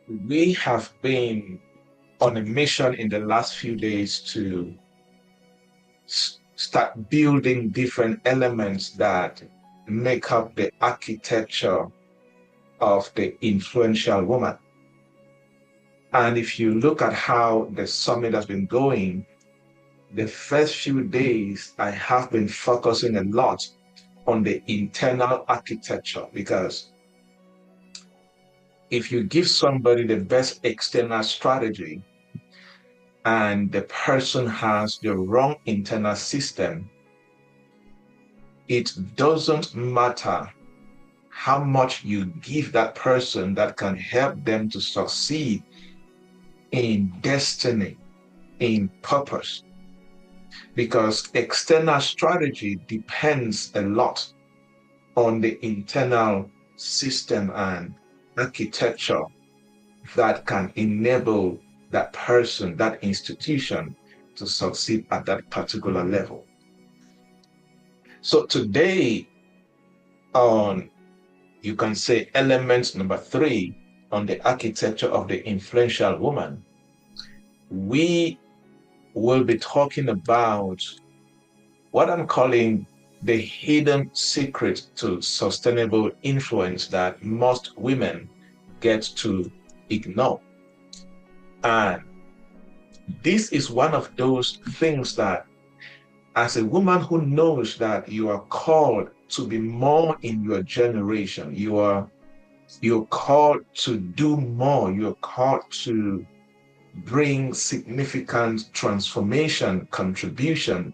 We have been on a mission in the last few days to start building different elements that make up the architecture of the influential woman. And if you look at how the summit has been going, the first few days, I have been focusing a lot on the internal architecture, because if you give somebody the best external strategy and the person has the wrong internal system, it doesn't matter how much you give that person that can help them to succeed in destiny, in purpose, because external strategy depends a lot on the internal system and architecture that can enable that person, that institution, to succeed at that particular level. So today, on, you can say, element number 3 on the architecture of the influential woman, we will be talking about what I'm calling the hidden secret to sustainable influence that most women get to ignore. And this is one of those things that, as a woman who knows that you are called to be more in your generation, you're called to do more, you're called to bring significant transformation, contribution,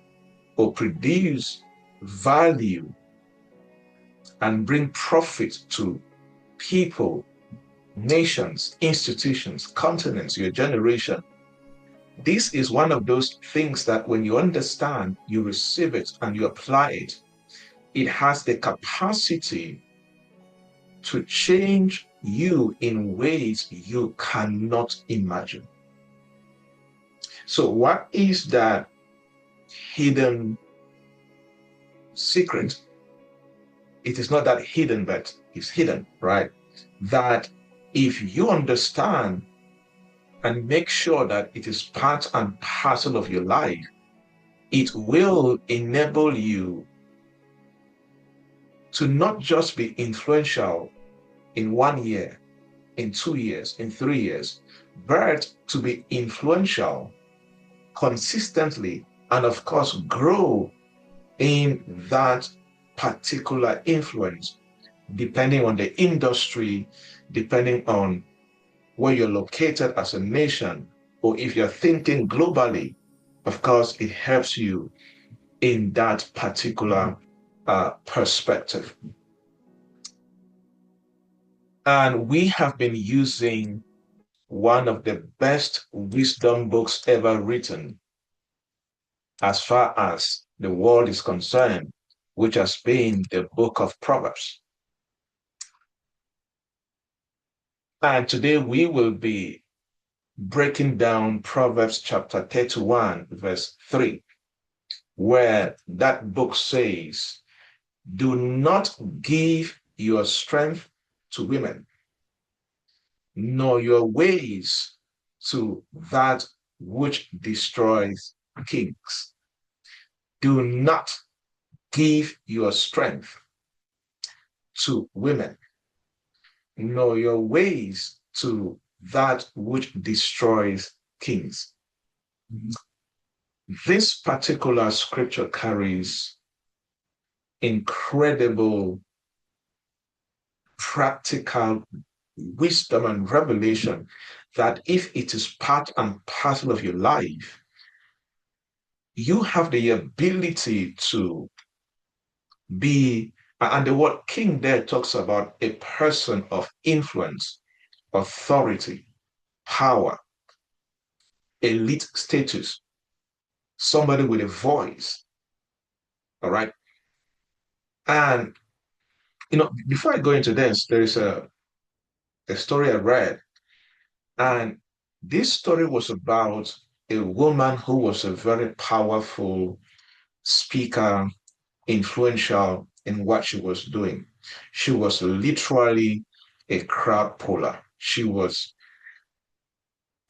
or produce value and bring profit to people, nations, institutions, continents, your generation. This is one of those things that when you understand, you receive it and you apply it, it has the capacity to change you in ways you cannot imagine. So what is that hidden secret? It is not that hidden, but it's hidden, right? That if you understand and make sure that it is part and parcel of your life, it will enable you to not just be influential in 1 year, in 2 years, in 3 years, but to be influential consistently, and of course grow in that particular influence, depending on the industry, depending on where you're located as a nation, or if you're thinking globally. Of course, it helps you in that particular perspective. And we have been using one of the best wisdom books ever written as far as the world is concerned, which has been the book of Proverbs. And today we will be breaking down Proverbs chapter 31, verse 3, where that book says, "Do not give your strength to women, nor your ways to that which destroys kings." Do not give your strength to women, nor your ways to that which destroys kings. This particular scripture carries incredible practical wisdom and revelation that, if it is part and parcel of your life, you have the ability to be, and the word king there talks about a person of influence, authority, power, elite status, somebody with a voice. All right. And, before I go into this, there is a story I read. And this story was about a woman who was a very powerful speaker, influential in what she was doing. She was literally a crowd puller. She was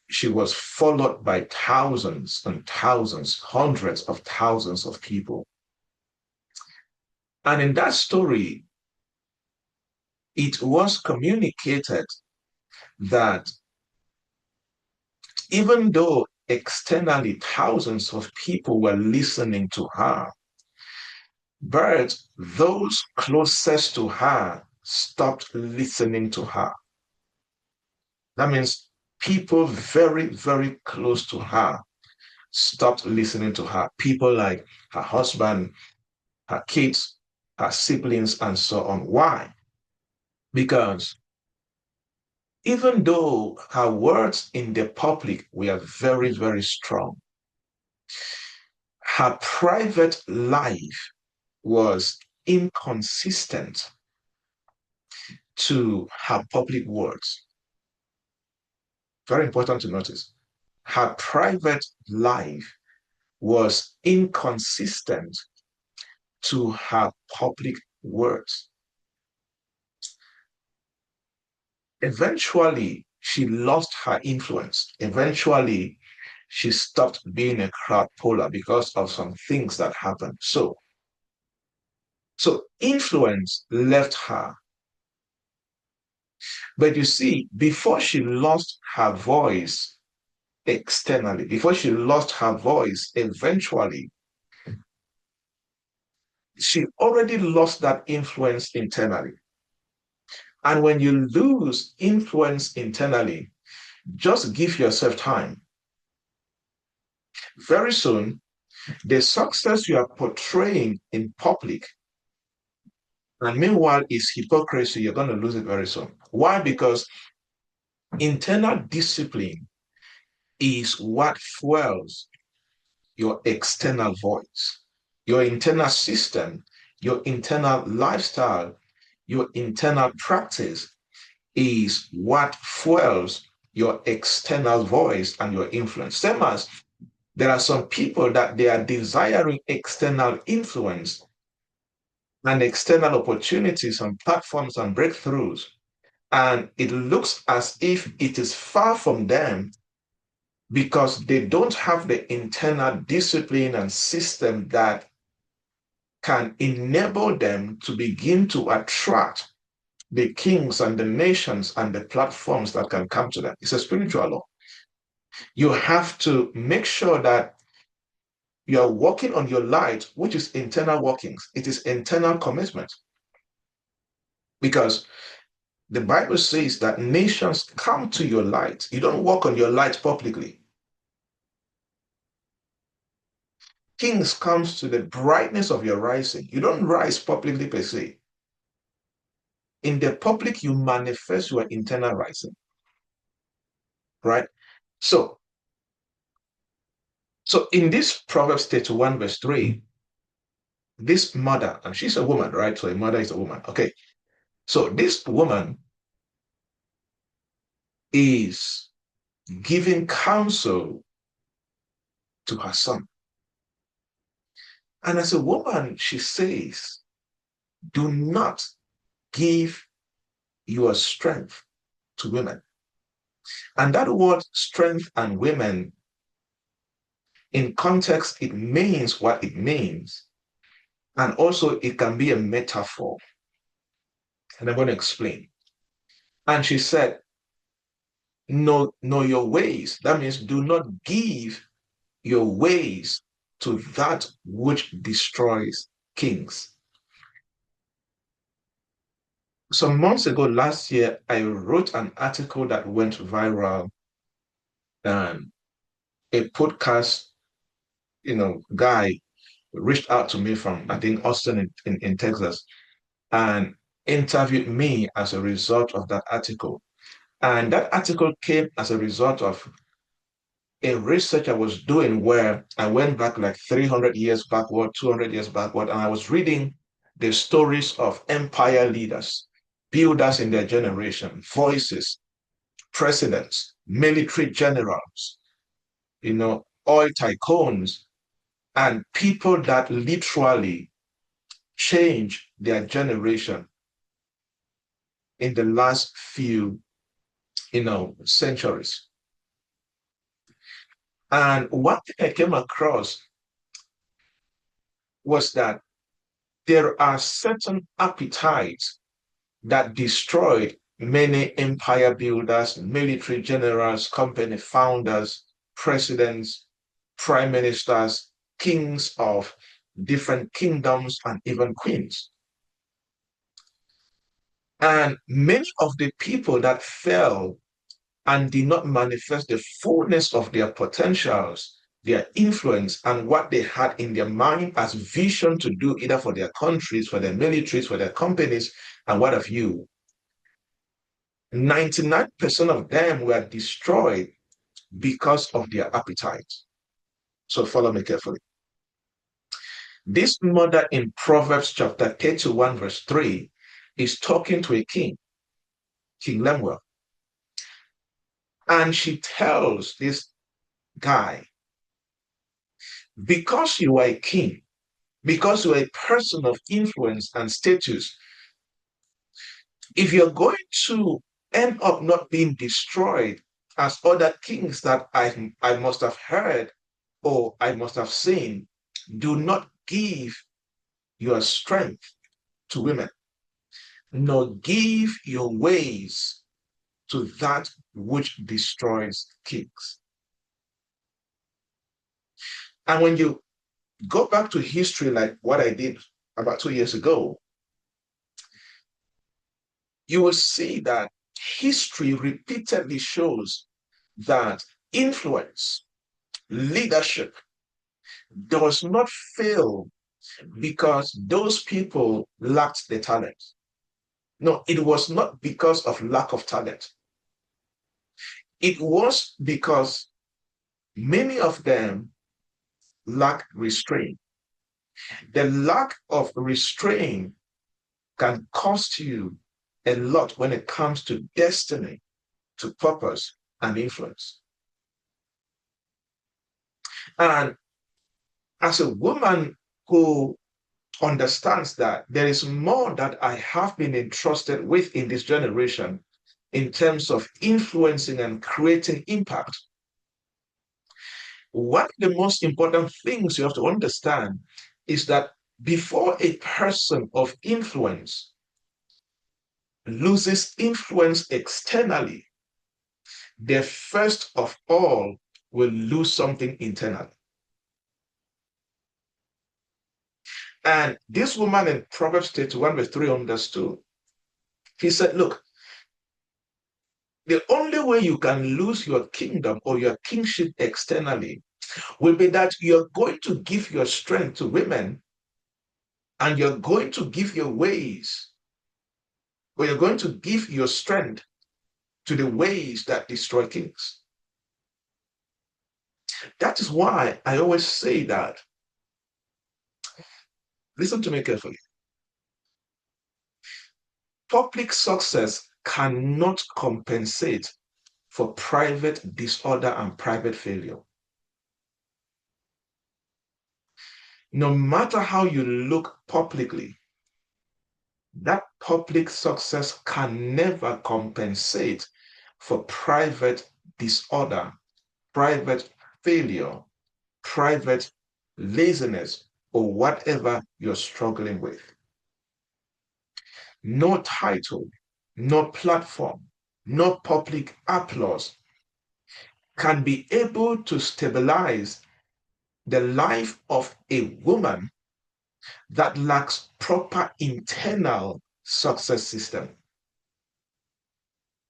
she was followed by thousands and thousands, hundreds of thousands of people. And in that story, it was communicated that even though externally thousands of people were listening to her, but those closest to her stopped listening to her. That means people very, very close to her stopped listening to her. People like her husband, her kids, her siblings, and so on. Why? Because even though her words in the public were very, very strong, her private life was inconsistent to her public words. Very important to notice. Her private life was inconsistent to her public words. Eventually, she lost her influence. Eventually, she stopped being a crowd puller because of some things that happened. So influence left her. But you see, before she lost her voice externally, before she lost her voice eventually, she already lost that influence internally. And when you lose influence internally, just give yourself time. Very soon, the success you are portraying in public, and meanwhile is hypocrisy, you're going to lose it very soon. Why? Because internal discipline is what fuels your external voice, your internal system, your internal lifestyle, your internal practice is what fuels your external voice and your influence. Same as there are some people that they are desiring external influence and external opportunities and platforms and breakthroughs. And it looks as if it is far from them because they don't have the internal discipline and system that can enable them to begin to attract the kings and the nations and the platforms that can come to them. It's a spiritual law. You have to make sure that you are working on your light, which is internal workings. It is internal commitment. Because the Bible says that nations come to your light. You don't work on your light publicly. Kings comes to the brightness of your rising. You don't rise publicly per se. In the public, you manifest your internal rising. Right? So in this Proverbs 31, verse 3, this mother, and she's a woman, right? So a mother is a woman. Okay. So this woman is giving counsel to her son. And as a woman, she says, do not give your strength to women. And that word strength and women, in context, it means what it means. And also it can be a metaphor. And I'm going to explain. And she said, know your ways. That means do not give your ways to that which destroys kings. Some months ago, last year, I wrote an article that went viral. And a podcast, guy reached out to me from, I think, Austin in Texas, and interviewed me as a result of that article. And that article came as a result of a research I was doing where I went back like 300 years backward, 200 years backward, and I was reading the stories of empire leaders, builders in their generation, voices, presidents, military generals, oil tycoons, and people that literally changed their generation in the last few, centuries. And one thing I came across was that there are certain appetites that destroyed many empire builders, military generals, company founders, presidents, prime ministers, kings of different kingdoms, and even queens. And many of the people that fell and did not manifest the fullness of their potentials, their influence, and what they had in their mind as vision to do either for their countries, for their militaries, for their companies, and what have you. 99% of them were destroyed because of their appetite. So follow me carefully. This mother in Proverbs chapter 31, verse 3, is talking to a king, King Lemuel. And she tells this guy, because you are a king, because you're a person of influence and status, if you're going to end up not being destroyed as other kings that I must have heard or I must have seen, do not give your strength to women, nor give your ways to that which destroys kings. And when you go back to history, like what I did about 2 years ago, you will see that history repeatedly shows that influence, leadership does not fail because those people lacked the talent. No, it was not because of lack of talent. It was because many of them lack restraint. The lack of restraint can cost you a lot when it comes to destiny, to purpose, and influence. And as a woman who understands that there is more that I have been entrusted with in this generation in terms of influencing and creating impact, one of the most important things you have to understand is that before a person of influence loses influence externally, they first of all will lose something internally. And this woman in Proverbs 31 verse 3 understood. He said, look, the only way you can lose your kingdom or your kingship externally will be that you're going to give your strength to women and you're going to give your ways, or you're going to give your strength to the ways that destroy kings. That is why I always say that, listen to me carefully. Public success cannot compensate for private disorder and private failure. No matter how you look publicly, that public success can never compensate for private disorder, private failure, private laziness, or whatever you're struggling with. No title, no platform, no public applause can be able to stabilize the life of a woman that lacks proper internal success system.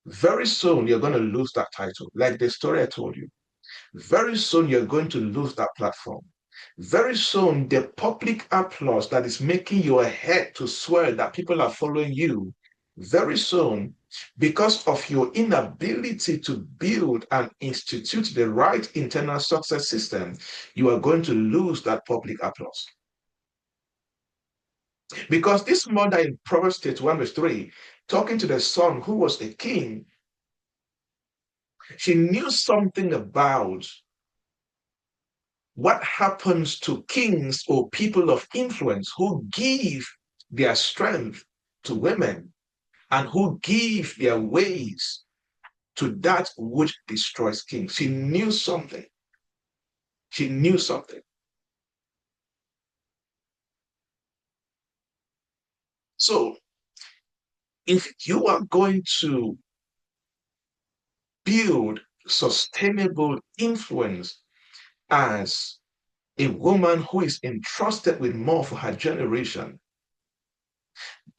Very soon you're going to lose that title, like the story I told you. Very soon you're going to lose that platform. Very soon the public applause that is making your head to swear that people are following you, very soon, because of your inability to build and institute the right internal success system, you are going to lose that public applause. Because this mother in Proverbs 31 verse 3, talking to the son who was a king, she knew something about what happens to kings or people of influence who give their strength to women and who give their ways to that which destroys kings. She knew something. She knew something. So if you are going to build sustainable influence as a woman who is entrusted with more for her generation,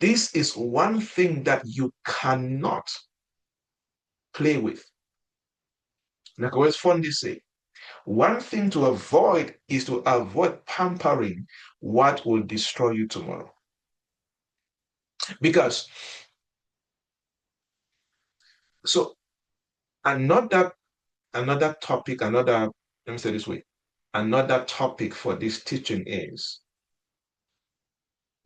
this is one thing that you cannot play with. Like I always fondly say, one thing to avoid is to avoid pampering what will destroy you tomorrow. Because, so another another topic, let me say this way, another topic for this teaching is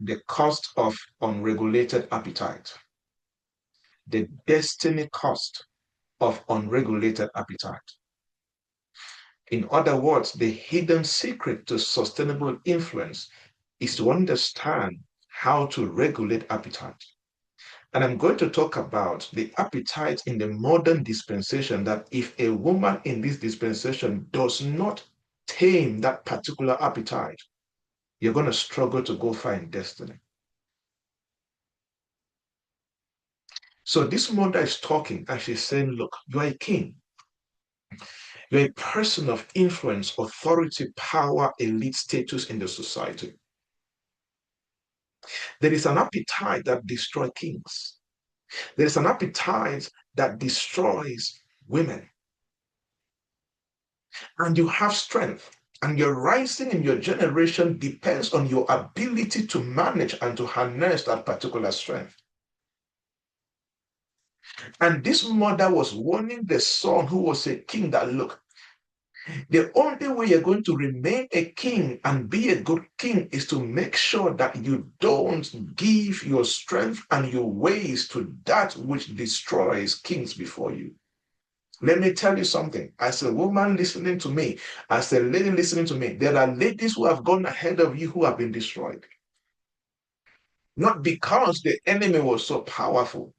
the cost of unregulated appetite, the destiny cost of unregulated appetite. In other words, the hidden secret to sustainable influence is to understand how to regulate appetite. And I'm going to talk about the appetite in the modern dispensation, that if a woman in this dispensation does not tame that particular appetite, you're going to struggle to go far in destiny. So this mother is talking and she's saying, look, you're a king. You're a person of influence, authority, power, elite status in the society. There is an appetite that destroys kings. There is an appetite that destroys women. And you have strength. And your rising in your generation depends on your ability to manage and to harness that particular strength. And this mother was warning the son who was a king that, look, the only way you're going to remain a king and be a good king is to make sure that you don't give your strength and your ways to that which destroys kings before you. Let me tell you something. As a woman listening to me, as a lady listening to me, there are ladies who have gone ahead of you who have been destroyed. Not because the enemy was so powerful,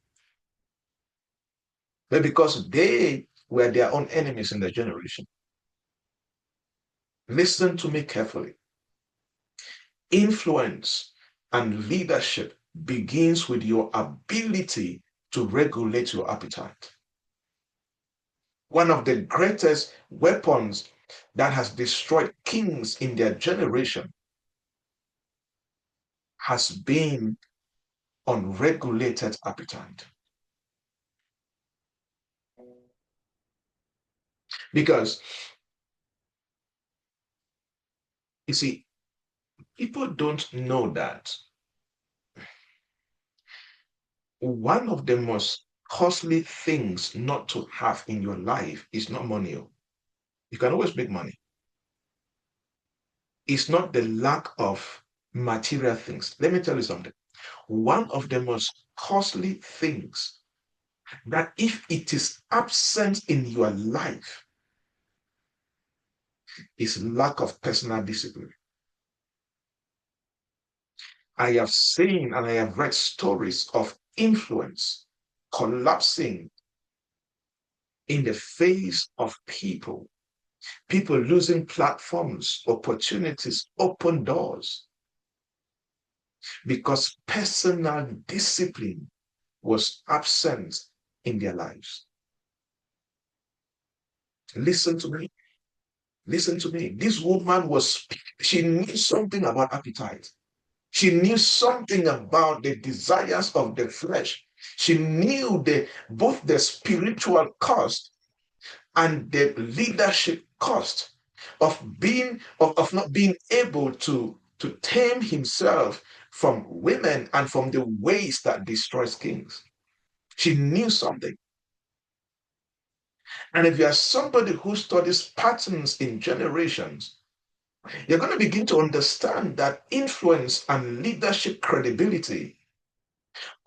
but because they were their own enemies in their generation. Listen to me carefully. Influence and leadership begins with your ability to regulate your appetite. One of the greatest weapons that has destroyed kings in their generation has been unregulated appetite. Because, you see, people don't know that one of the most costly things not to have in your life is not money. You can always make money. It's not the lack of material things. Let me tell you something. One of the most costly things that if it is absent in your life is lack of personal discipline. I have seen and I have read stories of influence collapsing in the face of people, people losing platforms, opportunities, open doors, because personal discipline was absent in their lives. Listen to me. Listen to me. This woman she knew something about appetite. She knew something about the desires of the flesh. She knew both the spiritual cost and the leadership cost of not being able to tame himself from women and from the ways that destroys kings. She knew something. And if you are somebody who studies patterns in generations, you're going to begin to understand that influence and leadership credibility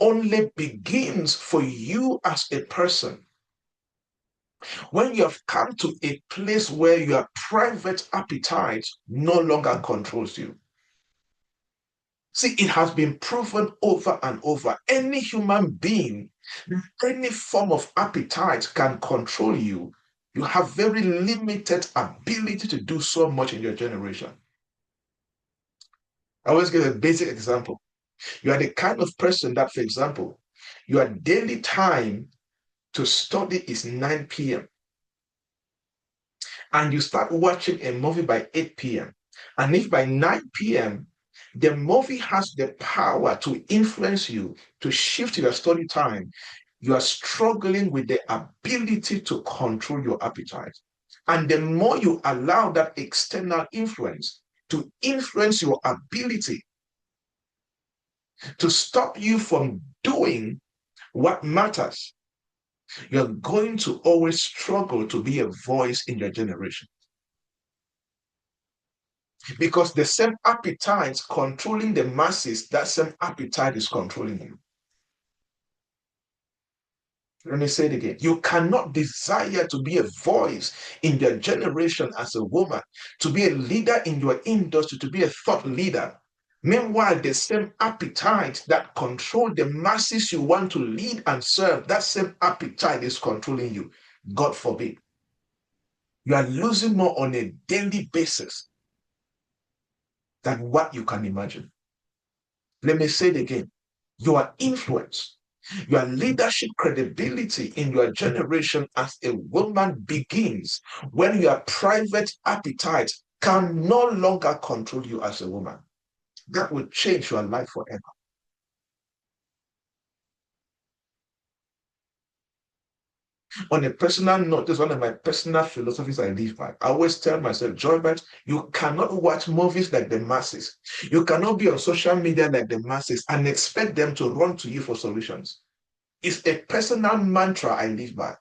only begins for you as a person when you have come to a place where your private appetite no longer controls you. See, it has been proven over and over. Any human being, any form of appetite can control you You have very limited ability to do so much in your generation. I always give a basic example. You are the kind of person that, for example, your daily time to study is 9 p.m. and you start watching a movie by 8 p.m. And if by 9 p.m., the movie has the power to influence you, to shift your study time, you are struggling with the ability to control your appetite. And the more you allow that external influence to influence your ability to stop you from doing what matters, you're going to always struggle to be a voice in your generation. Because the same appetite controlling the masses, that same appetite is controlling you. Let me say it again. You cannot desire to be a voice in your generation as a woman, to be a leader in your industry, to be a thought leader. Meanwhile, the same appetite that controls the masses you want to lead and serve, that same appetite is controlling you. God forbid. You are losing more on a daily basis than what you can imagine. Let me say it again. Your influence, your leadership credibility in your generation as a woman begins when your private appetite can no longer control you as a woman. That will change your life forever. On a personal note, this is one of my personal philosophies I live by. I always tell myself, Joybert, you cannot watch movies like the masses. You cannot be on social media like the masses and expect them to run to you for solutions. It's a personal mantra I live by.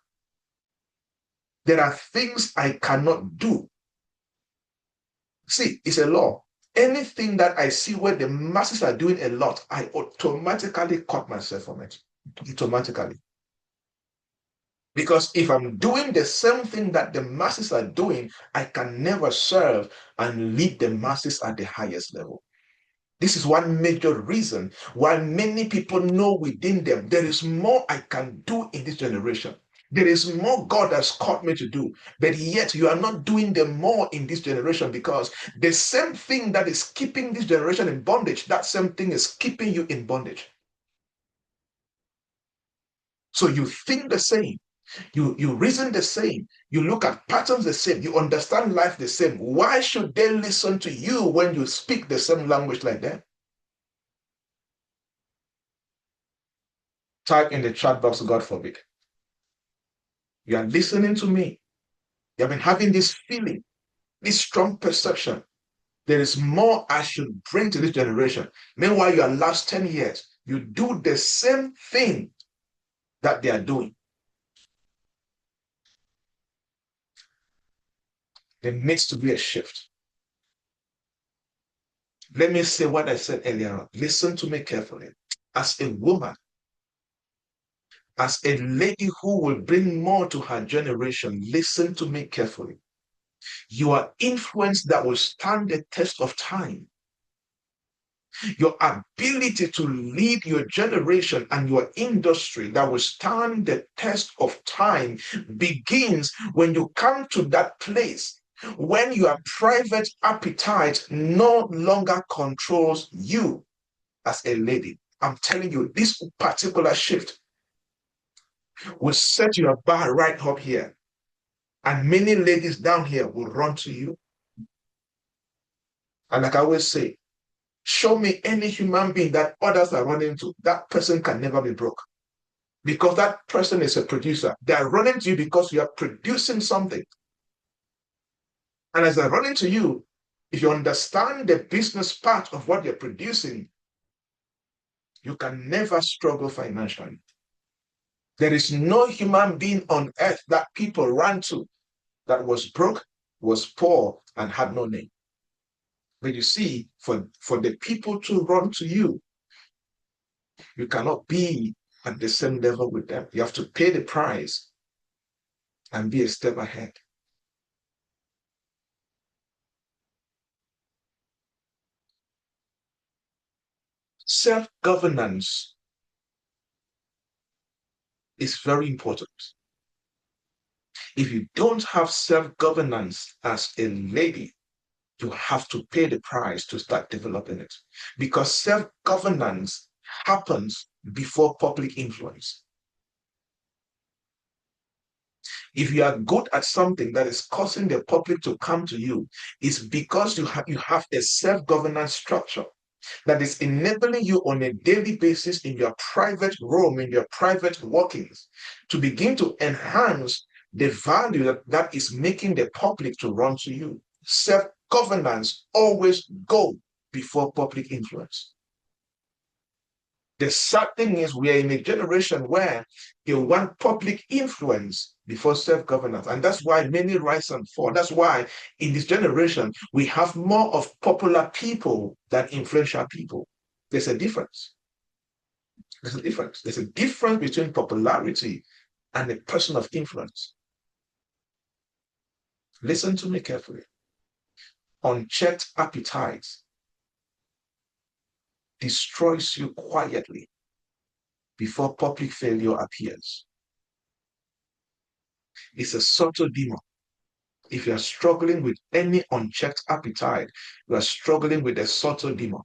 There are things I cannot do. See, it's a law. Anything that I see where the masses are doing a lot, I automatically cut myself from it. Automatically. Because if I'm doing the same thing that the masses are doing, I can never serve and lead the masses at the highest level. This is one major reason why many people know within them there is more I can do in this generation. There is more God has called me to do, but yet you are not doing the more in this generation because the same thing that is keeping this generation in bondage, that same thing is keeping you in bondage. So you think the same, you reason the same, you look at patterns the same, you understand life the same. Why should they listen to you when you speak the same language like them? Type in the chat box, God forbid. You are listening to me. You have been having this feeling, this strong perception. There is more I should bring to this generation. Meanwhile, your last 10 years, you do the same thing that they are doing. There needs to be a shift. Let me say what I said earlier. Listen to me carefully. As a woman, as a lady who will bring more to her generation, listen to me carefully. Your influence that will stand the test of time, your ability to lead your generation and your industry that will stand the test of time begins when you come to that place when your private appetite no longer controls you as a lady. I'm telling you, this particular shift will set your bar right up here. And many ladies down here will run to you. And like I always say, show me any human being that others are running to. That person can never be broke because that person is a producer. They are running to you because you are producing something. And as they're running to you, if you understand the business part of what you're producing, you can never struggle financially. There is no human being on earth that people ran to that was broke, was poor, and had no name. But you see, for the people to run to you, you cannot be at the same level with them. You have to pay the price and be a step ahead. Self-governance is very important. If you don't have self-governance as a lady, you have to pay the price to start developing it, because self-governance happens before public influence. If you are good at something that is causing the public to come to you, it's because you have a self-governance structure that is enabling you on a daily basis in your private room, in your private workings, to begin to enhance the value that is making the public to run to you. Self-governance always go before public influence. The sad thing is we are in a generation where you want public influence before self-governance. And that's why many rise and fall. That's why in this generation, we have more of popular people than influential people. There's a difference. There's a difference. There's a difference between popularity and a person of influence. Listen to me carefully. Unchecked appetites destroys you quietly before public failure appears. It's a subtle demon. If you are struggling with any unchecked appetite, you are struggling with a subtle demon.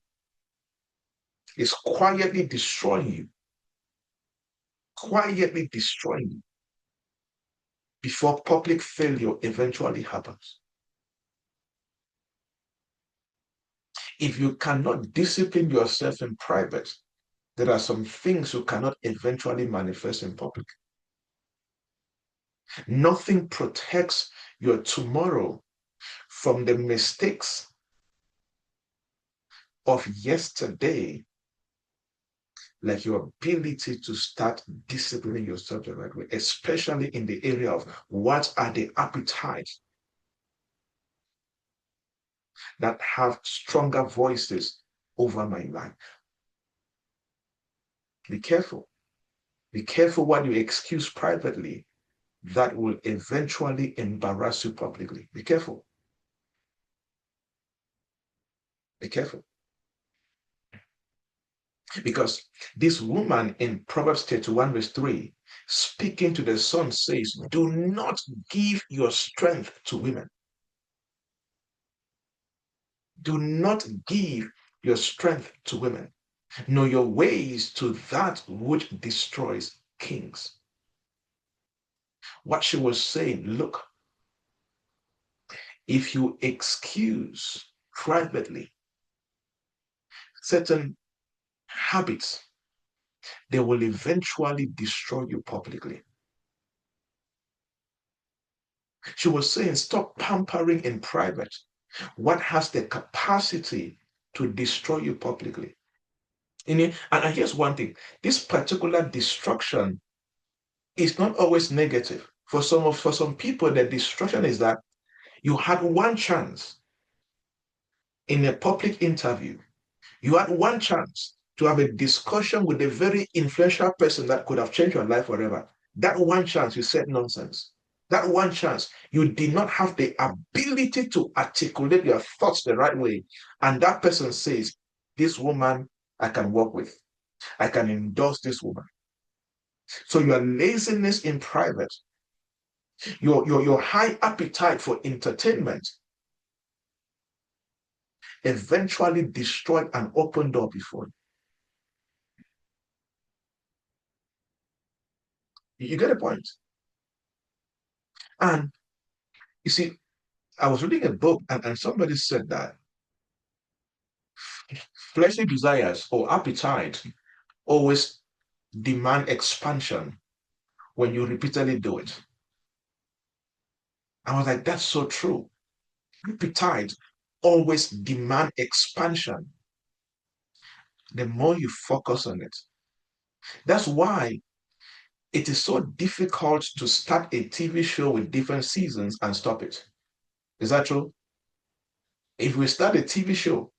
It's quietly destroying you before public failure eventually happens. If you cannot discipline yourself in private, there are some things you cannot eventually manifest in public. Nothing protects your tomorrow from the mistakes of yesterday like your ability to start disciplining yourself the right way, especially in the area of what are the appetites that have stronger voices over my life. Be careful. Be careful what you excuse privately that will eventually embarrass you publicly. Be careful. Be careful. Because this woman in Proverbs 31 verse 3, speaking to the son, says, do not give your strength to women. Do not give your strength to women. Know your ways to that which destroys kings. What she was saying, look, if you excuse privately certain habits, they will eventually destroy you publicly. She was saying, stop pampering in private what has the capacity to destroy you publicly. And here's one thing, this particular destruction is not always negative. For some people, the destruction is that you had one chance in a public interview. You had one chance to have a discussion with a very influential person that could have changed your life forever. That one chance, you said nonsense. That one chance, you did not have the ability to articulate your thoughts the right way. And that person says, this woman I can work with. I can endorse this woman. So your laziness in private, your high appetite for entertainment eventually destroyed an open door before you. You get a point? And you see, I was reading a book and somebody said that fleshly desires or appetite always demand expansion when you repeatedly do it. I was like, that's so true. Appetite always demand expansion the more you focus on it. That's why it is so difficult to start a TV show with different seasons and stop it. Is that true? If we start a TV show,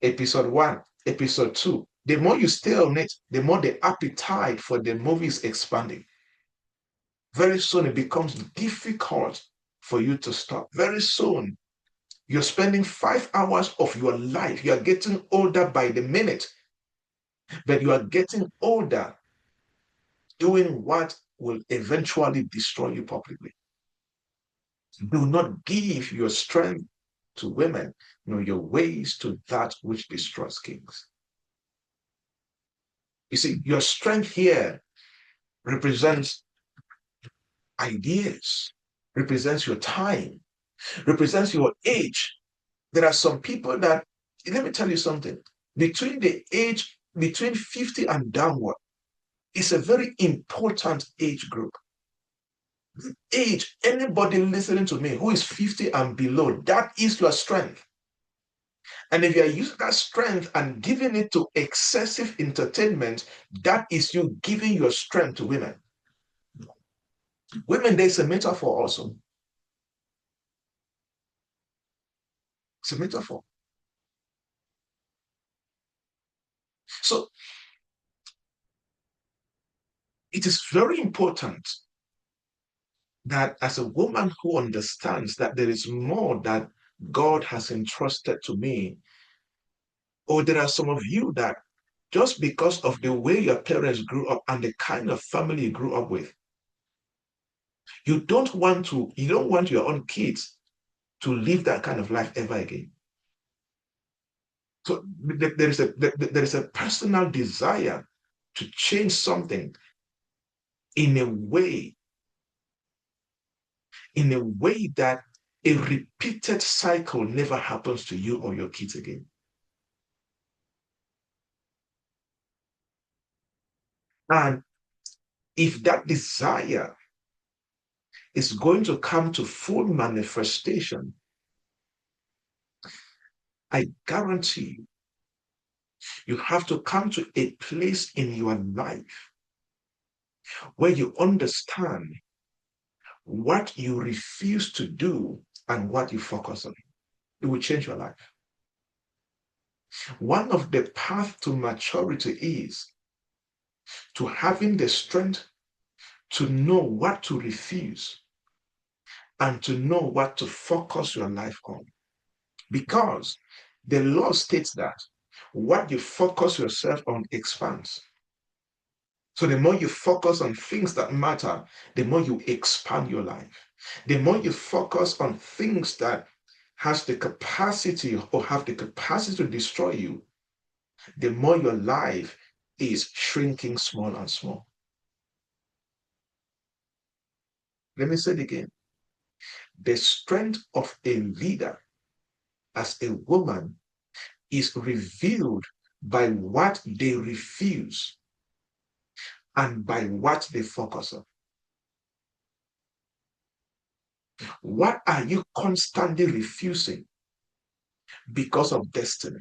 episode 1, episode 2, the more you stay on it, the more the appetite for the movie is expanding. Very soon it becomes difficult for you to stop. Very soon, you're spending 5 hours of your life. You are getting older by the minute, but you are getting older doing what will eventually destroy you publicly. Do not give your strength to women, nor your ways to that which destroys kings. You see, your strength here represents ideas, represents your time, represents your age. There are some people that, let me tell you something, between 50 and downward, it's a very important age group. Age, anybody listening to me who is 50 and below, that is your strength. And if you are using that strength and giving it to excessive entertainment, that is you giving your strength to women. Women, there's a metaphor also. It's a metaphor. So it is very important that as a woman who understands that there is more that God has entrusted to me, or there are some of you that just because of the way your parents grew up and the kind of family you grew up with, you don't want your own kids to live that kind of life ever again. So there is a personal desire to change something in a way, that a repeated cycle never happens to you or your kids again. And if that desire is going to come to full manifestation, I guarantee you have to come to a place in your life where you understand what you refuse to do and what you focus on. It will change your life. One of the paths to maturity is to having the strength to know what to refuse and to know what to focus your life on. Because the law states that what you focus yourself on expands. So the more you focus on things that matter, the more you expand your life. The more you focus on things that has the capacity or have the capacity to destroy you, the more your life is shrinking small and small. Let me say it again. The strength of a leader as a woman is revealed by what they refuse and by what they focus on. What are you constantly refusing because of destiny?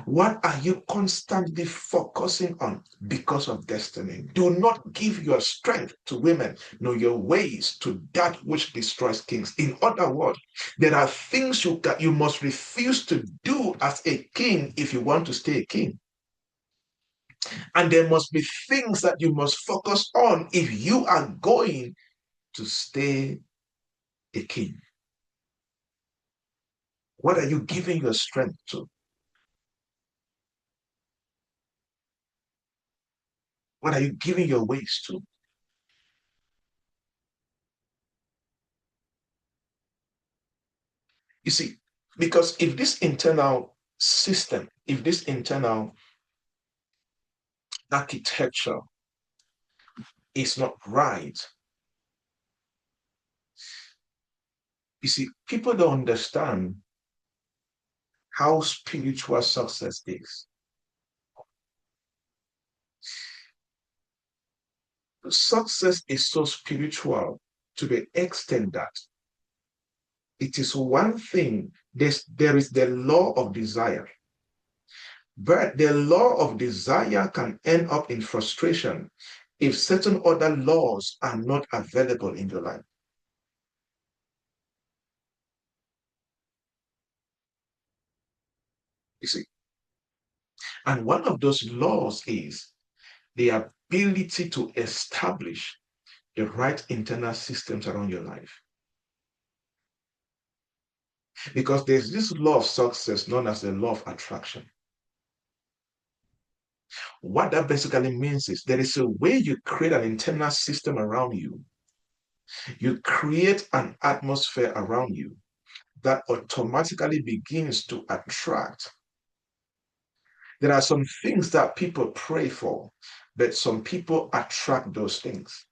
What are you constantly focusing on because of destiny? Do not give your strength to women, nor your ways to that which destroys kings. In other words, there are things you must refuse to do as a king if you want to stay a king. And there must be things that you must focus on if you are going to stay a king. What are you giving your strength to? What are you giving your ways to? You see, because if this internal system, if this internal architecture is not right, you see, people don't understand how spiritual success is. Success is so spiritual to the extent that it is one thing, there is the law of desire. But the law of desire can end up in frustration if certain other laws are not available in your life. You see, and one of those laws is the ability to establish the right internal systems around your life. Because there's this law of success known as the law of attraction. What that basically means is there is a way you create an internal system around you. You create an atmosphere around you that automatically begins to attract. There are some things that people pray for, but some people attract those things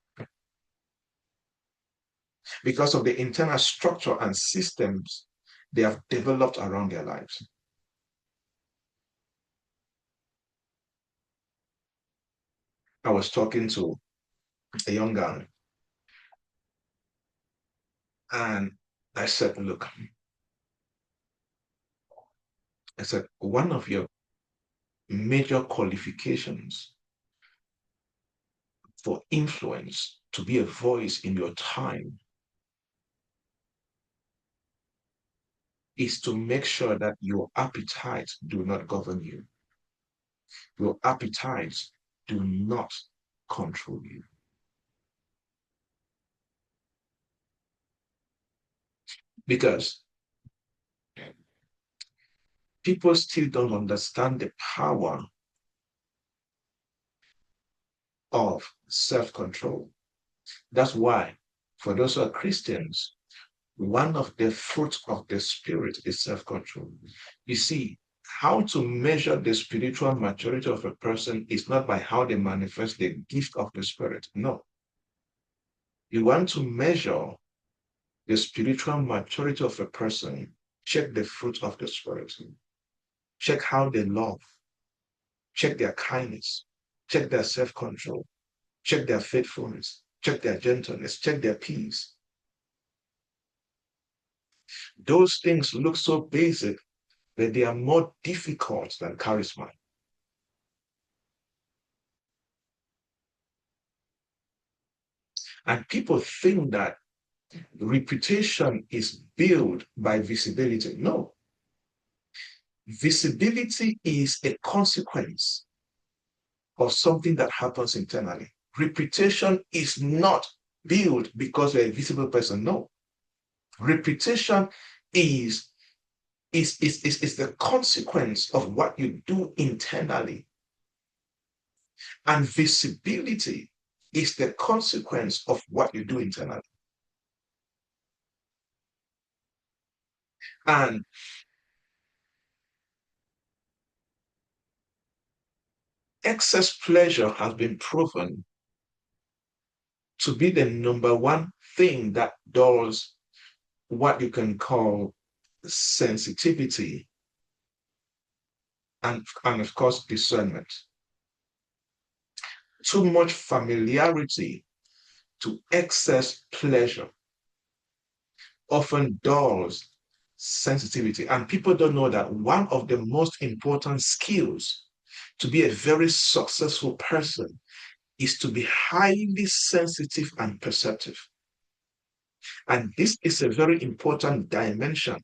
because of the internal structure and systems they have developed around their lives. I was talking to a young guy and I said, look, I said, one of your major qualifications for influence to be a voice in your time is to make sure that your appetites do not govern you. Your appetites do not control you. Because people still don't understand the power of self-control. That's why, for those who are Christians, one of the fruits of the Spirit is self-control. You see, how to measure the spiritual maturity of a person is not by how they manifest the gift of the Spirit. No. You want to measure the spiritual maturity of a person, check the fruit of the Spirit. Check how they love. Check their kindness. Check their self-control. Check their faithfulness. Check their gentleness. Check their peace. Those things look so basic that they are more difficult than charisma. And people think that reputation is built by visibility. No. Visibility is a consequence of something that happens internally. Reputation is not built because you're a visible person. No. Reputation is the consequence of what you do internally. And visibility is the consequence of what you do internally. And excess pleasure has been proven to be the number one thing that does what you can call sensitivity and of course, discernment. Too much familiarity to excess pleasure often dulls sensitivity. And people don't know that one of the most important skills to be a very successful person is to be highly sensitive and perceptive. And this is a very important dimension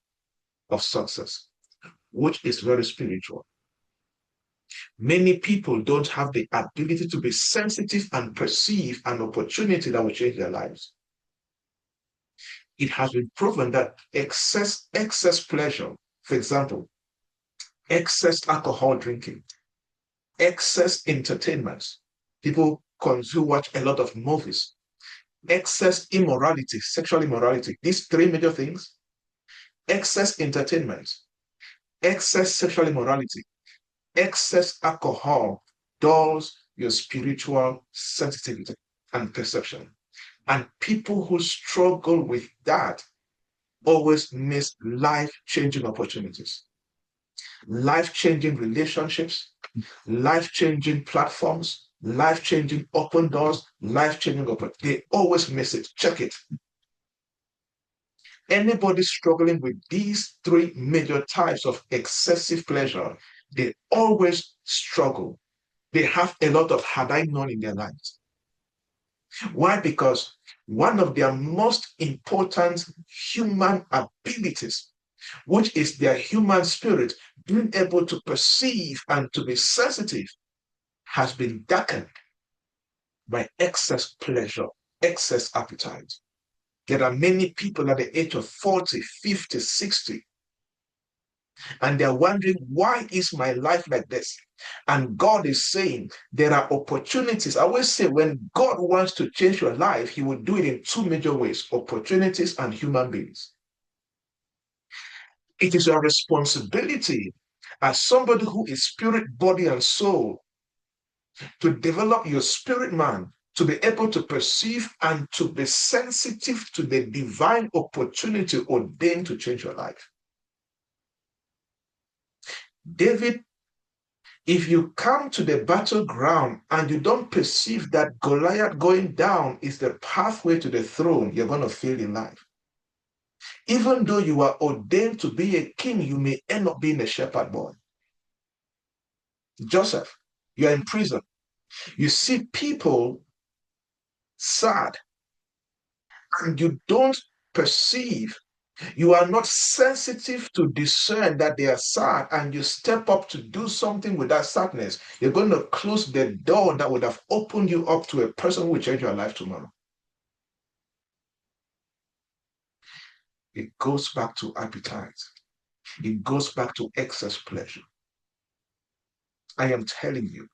of success, which is very spiritual. Many people don't have the ability to be sensitive and perceive an opportunity that will change their lives. It has been proven that excess pleasure, for example, excess alcohol drinking, excess entertainment, people who watch a lot of movies, excess immorality, sexual immorality, these three major things, excess entertainment, excess sexual immorality, excess alcohol dulls your spiritual sensitivity and perception. And people who struggle with that always miss life-changing opportunities, life-changing relationships, life-changing platforms, life-changing open doors, life-changing opportunities. They always miss it. Check it. Anybody struggling with these three major types of excessive pleasure, they always struggle. They have a lot of had I known in their lives. Why? Because one of their most important human abilities, which is their human spirit, being able to perceive and to be sensitive, has been darkened by excess pleasure, excess appetite. There are many people at the age of 40, 50, 60 And they're wondering, why is my life like this? And God is saying there are opportunities. I always say when God wants to change your life, he will do it in two major ways: opportunities and human beings. It is your responsibility as somebody who is spirit, body, and soul to develop your spirit man to be able to perceive and to be sensitive to the divine opportunity ordained to change your life. David, if you come to the battleground and you don't perceive that Goliath going down is the pathway to the throne, you're going to fail in life. Even though you are ordained to be a king, you may end up being a shepherd boy. Joseph, you're in prison. You see people sad and you don't perceive, you are not sensitive to discern that they are sad, and you step up to do something with that sadness, you're going to close the door that would have opened you up to a person who will change your life tomorrow. It goes back to appetite. It goes back to excess pleasure. I am telling you,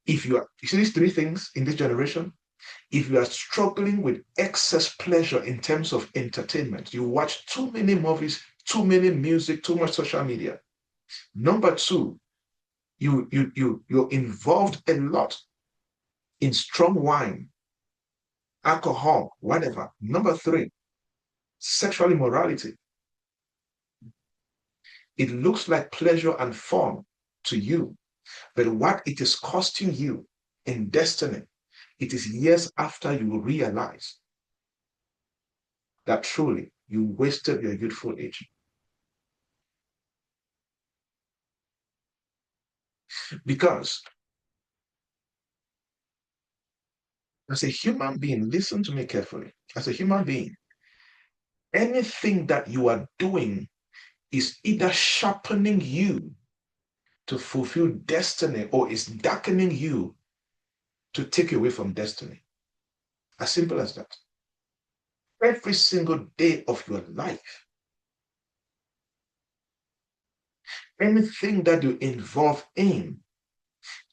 if you see these three things in this generation, if you are struggling with excess pleasure in terms of entertainment, you watch too many movies, too many music, too much social media. Number two, you're involved a lot in strong wine, alcohol, whatever. Number three, sexual immorality. It looks like pleasure and fun to you, but what it is costing you in destiny, it is years after you will realize that truly you wasted your youthful age. Because as a human being, listen to me carefully. As a human being, anything that you are doing is either sharpening you to fulfill destiny or is darkening you to take you away from destiny. As simple as that. Every single day of your life, anything that you involve in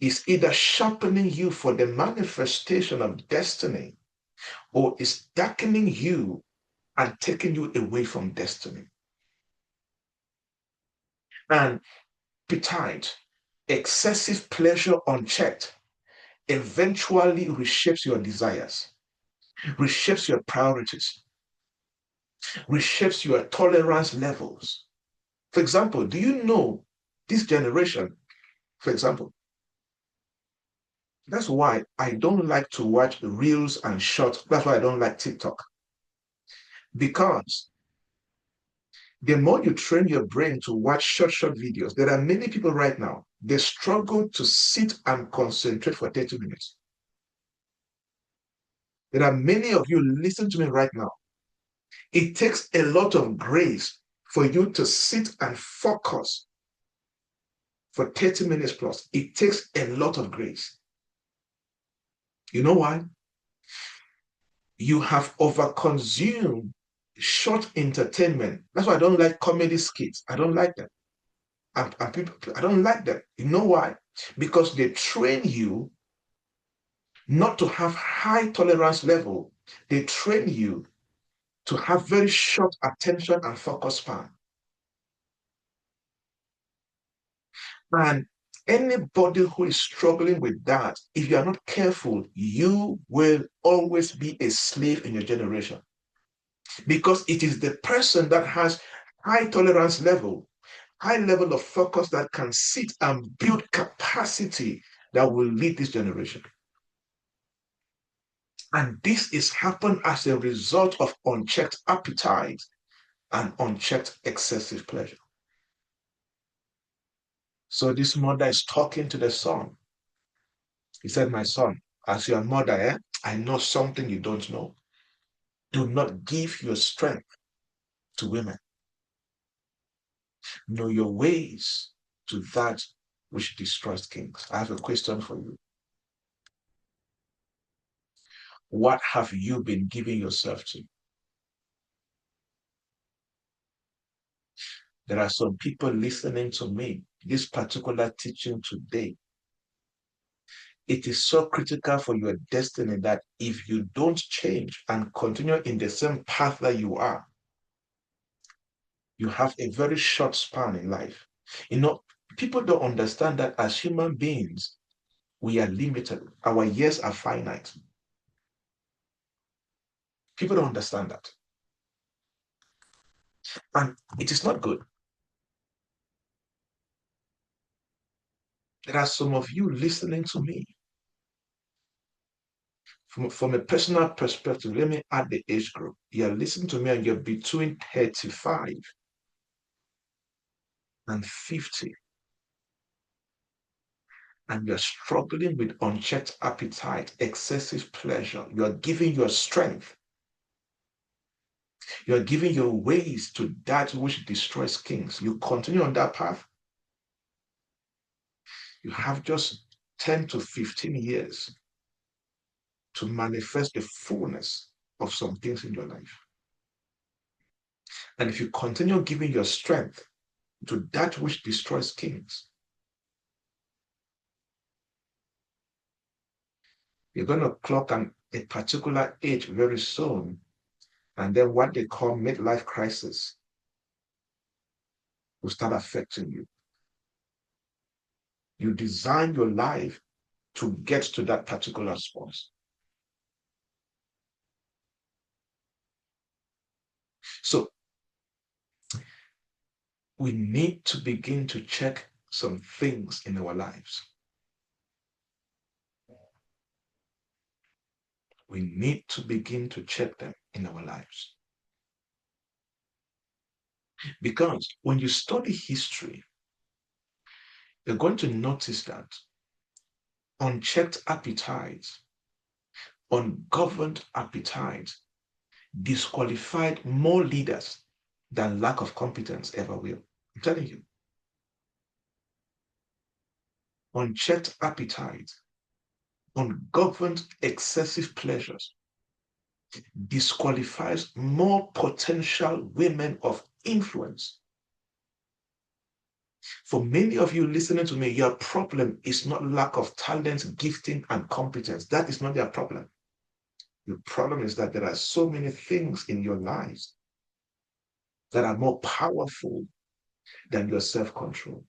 is either sharpening you for the manifestation of destiny or is darkening you and taking you away from destiny. And appetite, excessive pleasure unchecked, eventually reshapes your desires, reshapes your priorities, reshapes your tolerance levels. For example, do you know this generation, for example, that's why I don't like to watch reels and shorts. That's why I don't like TikTok. Because the more you train your brain to watch short videos, there are many people right now, they struggle to sit and concentrate for 30 minutes. There are many of you, listen to me right now. It takes a lot of grace for you to sit and focus for 30 minutes plus. It takes a lot of grace. You know why? You have overconsumed short entertainment. That's why I don't like comedy skits. I don't like them. And people, I don't like them. You know why? Because they train you not to have high tolerance level. They train you to have very short attention and focus span. And anybody who is struggling with that, if you are not careful, you will always be a slave in your generation. Because it is the person that has high tolerance level, high level of focus that can sit and build capacity that will lead this generation. And this is happened as a result of unchecked appetite and unchecked excessive pleasure. So this mother is talking to the son. He said, my son, as your mother, I know something you don't know. Do not give your strength to women. Know your ways to that which destroys kings. I have a question for you. What have you been giving yourself to? There are some people listening to me, this particular teaching today. It is so critical for your destiny that if you don't change and continue in the same path that you are, you have a very short span in life. You know, people don't understand that as human beings, we are limited. Our years are finite. People don't understand that. And it is not good. There are some of you listening to me. From a personal perspective, let me add the age group. You're listening to me and you're between 35 and 50, and you're struggling with unchecked appetite, excessive pleasure. You are giving your strength, you are giving your ways to that which destroys kings. You continue on that path, you have just 10 to 15 years to manifest the fullness of some things in your life. And if you continue giving your strength to that which destroys kings, you're going to clock a particular age very soon, and then what they call midlife crisis will start affecting you. You design your life to get to that particular spot. So we need to begin to check some things in our lives. We need to begin to check them in our lives. Because when you study history, you're going to notice that unchecked appetite, ungoverned appetite disqualified more leaders than lack of competence ever will. I'm telling you. Unchecked appetite, ungoverned excessive pleasures disqualifies more potential women of influence. For many of you listening to me, your problem is not lack of talent, gifting, and competence. That is not your problem. Your problem is that there are so many things in your lives that are more powerful than your self-control.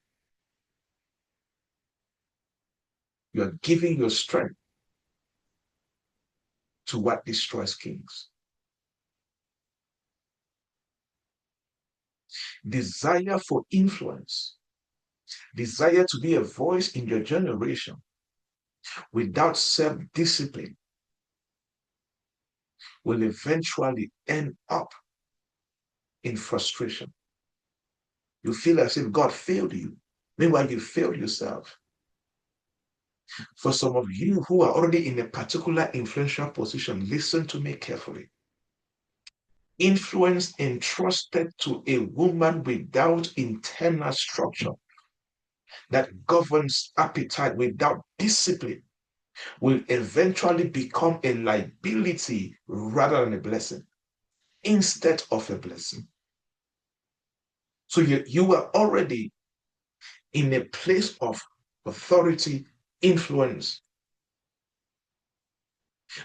You are giving your strength to what destroys kings. Desire for influence, desire to be a voice in your generation without self-discipline will eventually end up in frustration. You feel as if God failed you. Meanwhile, you failed yourself. For some of you who are already in a particular influential position, listen to me carefully. Influence entrusted to a woman without internal structure that governs appetite without discipline will eventually become a liability rather than a blessing, instead of a blessing. So you are already in a place of authority, influence,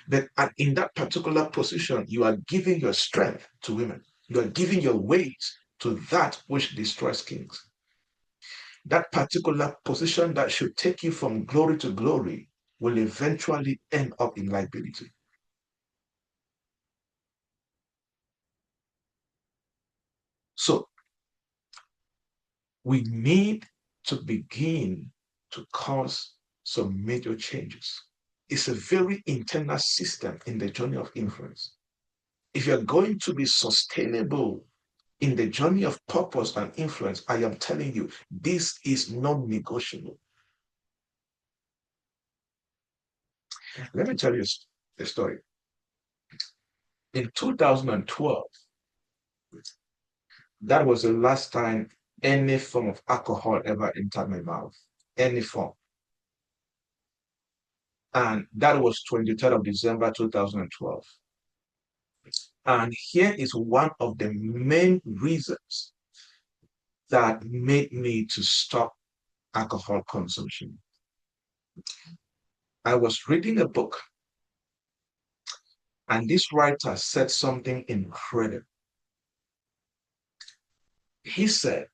but in that particular position, you are giving your strength to women. You are giving your weight to that which destroys kings. That particular position that should take you from glory to glory will eventually end up in liability. So we need to begin to cause some major changes. It's a very internal system in the journey of influence. If you're going to be sustainable in the journey of purpose and influence, I am telling you, this is non-negotiable. Let me tell you a story. In 2012, that was the last time any form of alcohol ever entered my mouth, any form. And that was 23rd of December 2012. And here is one of the main reasons that made me to stop alcohol consumption. I was reading a book, and this writer said something incredible. He said,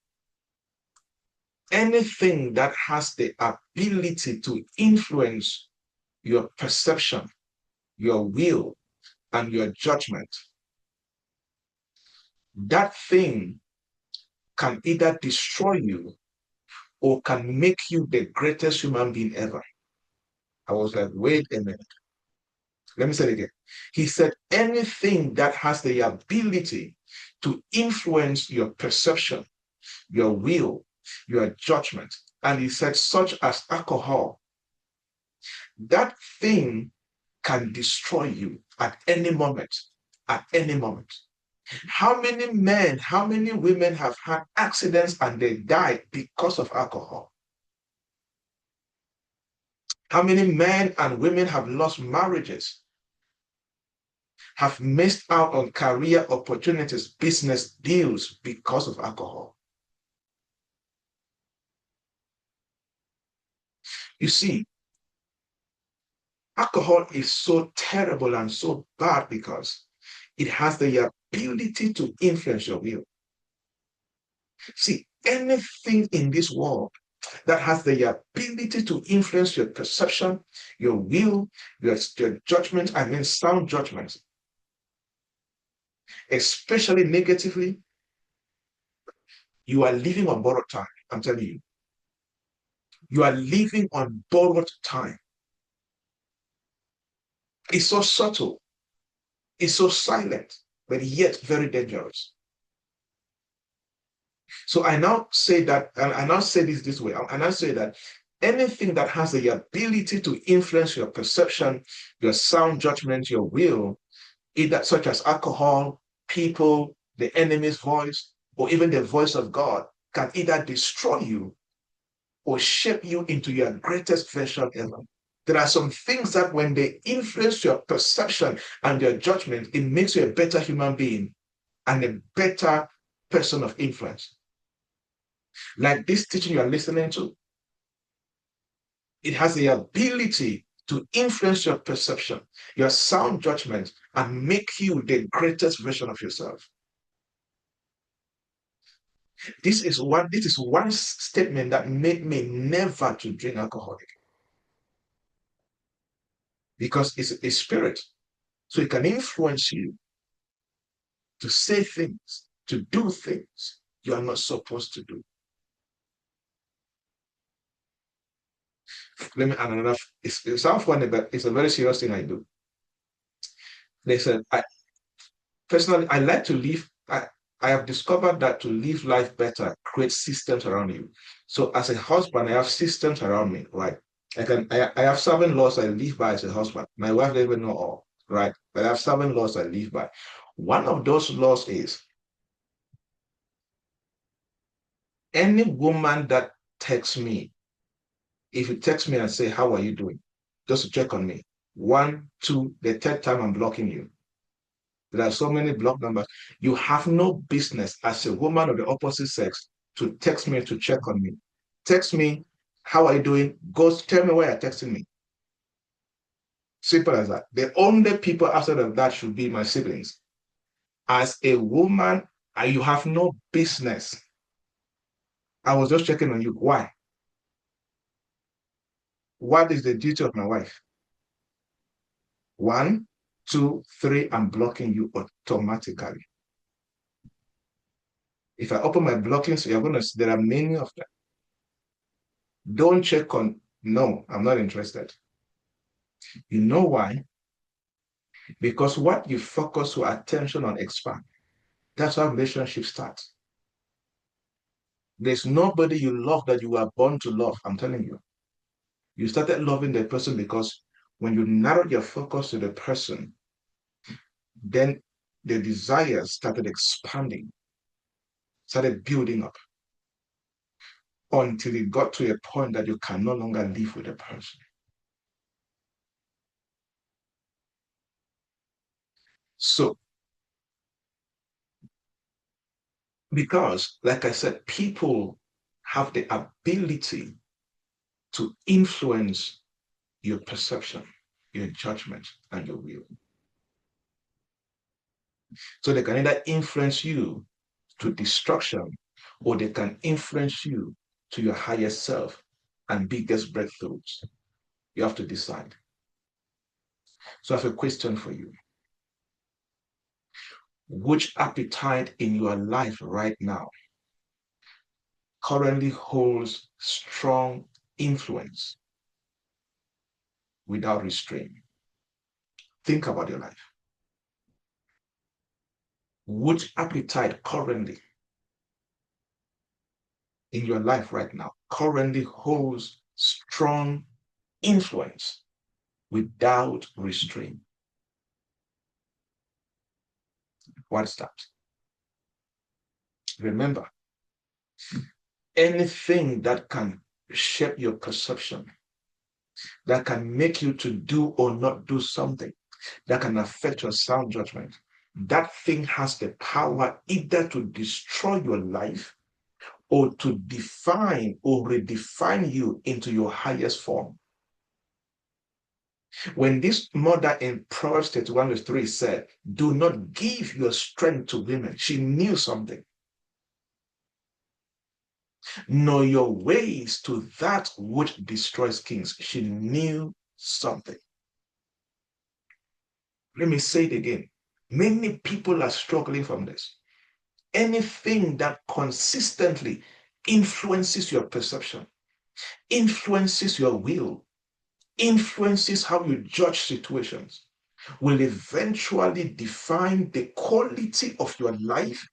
anything that has the ability to influence your perception, your will, and your judgment, that thing can either destroy you or can make you the greatest human being ever. I was like, wait a minute. Let me say it again. He said, anything that has the ability to influence your perception, your will, your judgment, and he said, such as alcohol, that thing can destroy you at any moment. At any moment. How many men, how many women have had accidents and they died because of alcohol? How many men and women have lost marriages, have missed out on career opportunities, business deals because of alcohol? You see, alcohol is so terrible and so bad because it has the ability to influence your will. See, anything in this world that has the ability to influence your perception, your will, your judgment, I mean sound judgment, especially negatively, you are living on borrowed time. I'm telling you. You are living on borrowed time. It's so subtle, it's so silent, but yet very dangerous. So I now say that, and I now say this way. I now say that anything that has the ability to influence your perception, your sound judgment, your will, either such as alcohol, people, the enemy's voice, or even the voice of God, can either destroy you or shape you into your greatest version ever. There are some things that when they influence your perception and your judgment, it makes you a better human being and a better person of influence. Like this teaching you are listening to, it has the ability to influence your perception, your sound judgment, and make you the greatest version of yourself. This is one statement that made me never to drink alcohol again. Because it's a spirit. So it can influence you to say things, to do things you are not supposed to do. Let me add another. It sounds funny, but it's a very serious thing I do. They said, personally, I like to live. I have discovered that to live life better, create systems around you. So as a husband, I have systems around me, right? I have 7 laws I live by as a husband. My wife doesn't even know all, right? But I have 7 laws I live by. One of those laws is any woman that texts me, if you text me and say, how are you doing? Just to check on me. One, two, the third time I'm blocking you. There are so many block numbers. You have no business as a woman of the opposite sex to text me to check on me. Text me, how are you doing? Go tell me why you're texting me. Simple as that. The only people outside of that should be my siblings. As a woman, you have no business. I was just checking on you. Why? What is the duty of my wife? One, two, three, I'm blocking you automatically. If I open my blocking, so you're going to, there are many of them. Don't check on, no, I'm not interested. You know why? Because what you focus your attention on expand. That's how relationships start. There's nobody you love that you were born to love. I'm telling you. You started loving the person because when you narrowed your focus to the person, then the desires started expanding, started building up until it got to a point that you can no longer live with the person. So Because, like I said, people have the ability to influence your perception, your judgment, and your will. So they can either influence you to destruction, or they can influence you to your highest self and biggest breakthroughs. You have to decide. So I have a question for you. Which appetite in your life right now currently holds strong influence without restraint? Think about your life. Which appetite currently in your life right now currently holds strong influence without restraint? What is that? Remember, anything that can shape your perception, that can make you to do or not do something, that can affect your sound judgment, that thing has the power either to destroy your life or to define or redefine you into your highest form. When this mother in Proverbs 31 verse 3 said, do not give your strength to women, she knew something. Nor your ways to that which destroys kings. She knew something. Let me say it again. Many people are struggling from this. Anything that consistently influences your perception, influences your will, influences how you judge situations, will eventually define the quality of your life,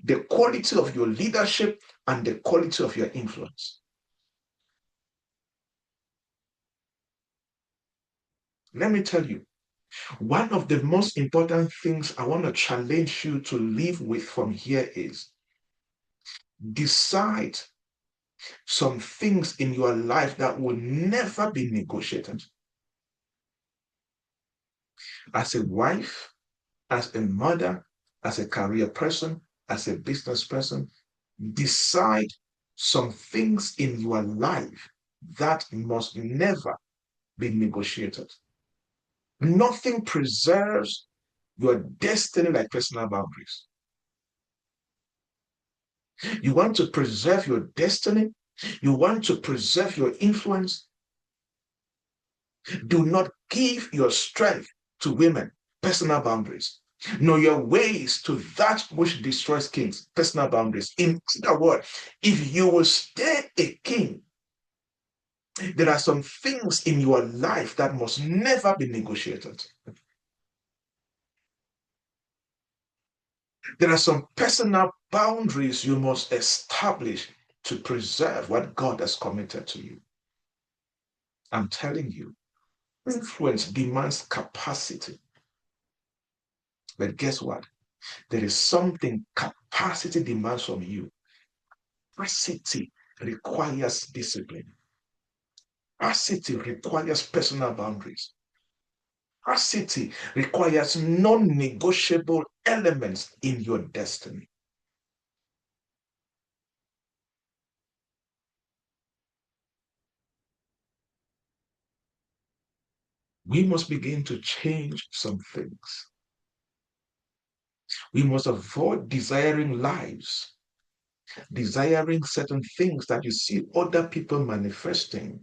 the quality of your leadership, and the quality of your influence. Let me tell you, one of the most important things I want to challenge you to live with from here is decide some things in your life that will never be negotiated. As a wife, as a mother, as a career person, as a business person, decide some things in your life that must never be negotiated. Nothing preserves your destiny like personal boundaries. You want to preserve your destiny? You want to preserve your influence? Do not give your strength to women, personal boundaries. Know your ways to that which destroys kings, personal boundaries. In other words, if you will stay a king, there are some things in your life that must never be negotiated. There are some personal boundaries you must establish to preserve what God has committed to you. I'm telling you, influence demands capacity. But guess what? There is something capacity demands from you. Capacity requires discipline. Capacity requires personal boundaries. Capacity requires non-negotiable elements in your destiny. We must begin to change some things. We must avoid desiring lives, desiring certain things that you see other people manifesting.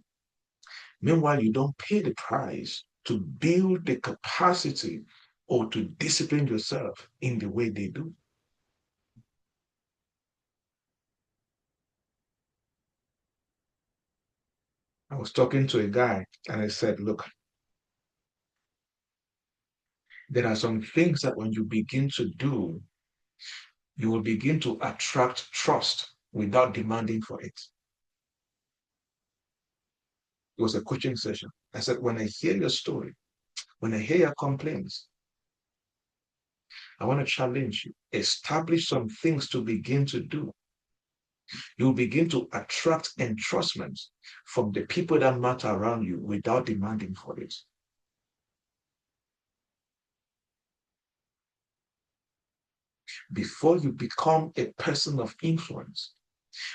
Meanwhile, you don't pay the price to build the capacity or to discipline yourself in the way they do. I was talking to a guy and I said, look, there are some things that when you begin to do, you will begin to attract trust without demanding for it. It was a coaching session. I said, when I hear your story, when I hear your complaints, I want to challenge you. Establish some things to begin to do. You'll begin to attract entrustment from the people that matter around you without demanding for it. Before you become a person of influence,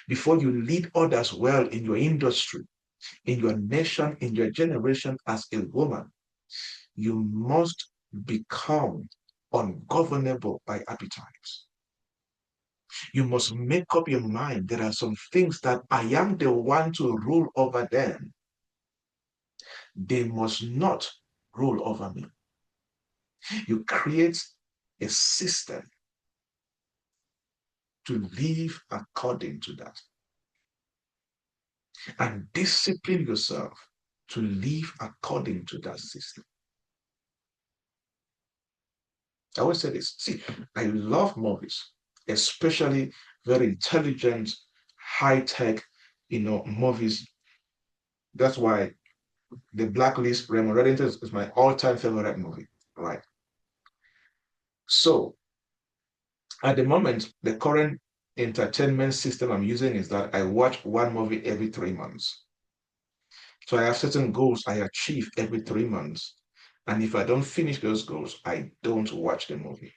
before you lead others well in your industry, in your nation, in your generation as a woman, you must become ungovernable by appetites. You must make up your mind. There are some things that I am the one to rule over them. They must not rule over me. You create a system to live according to that and discipline yourself to live according to that system. I always say this. See, I love movies, especially very intelligent, high-tech, movies. That's why The Blacklist, Raymond Reddington is my all-time favorite movie, right? So at the moment, the current entertainment system I'm using is that I watch one movie every 3 months. So I have certain goals I achieve every 3 months. And if I don't finish those goals, I don't watch the movie.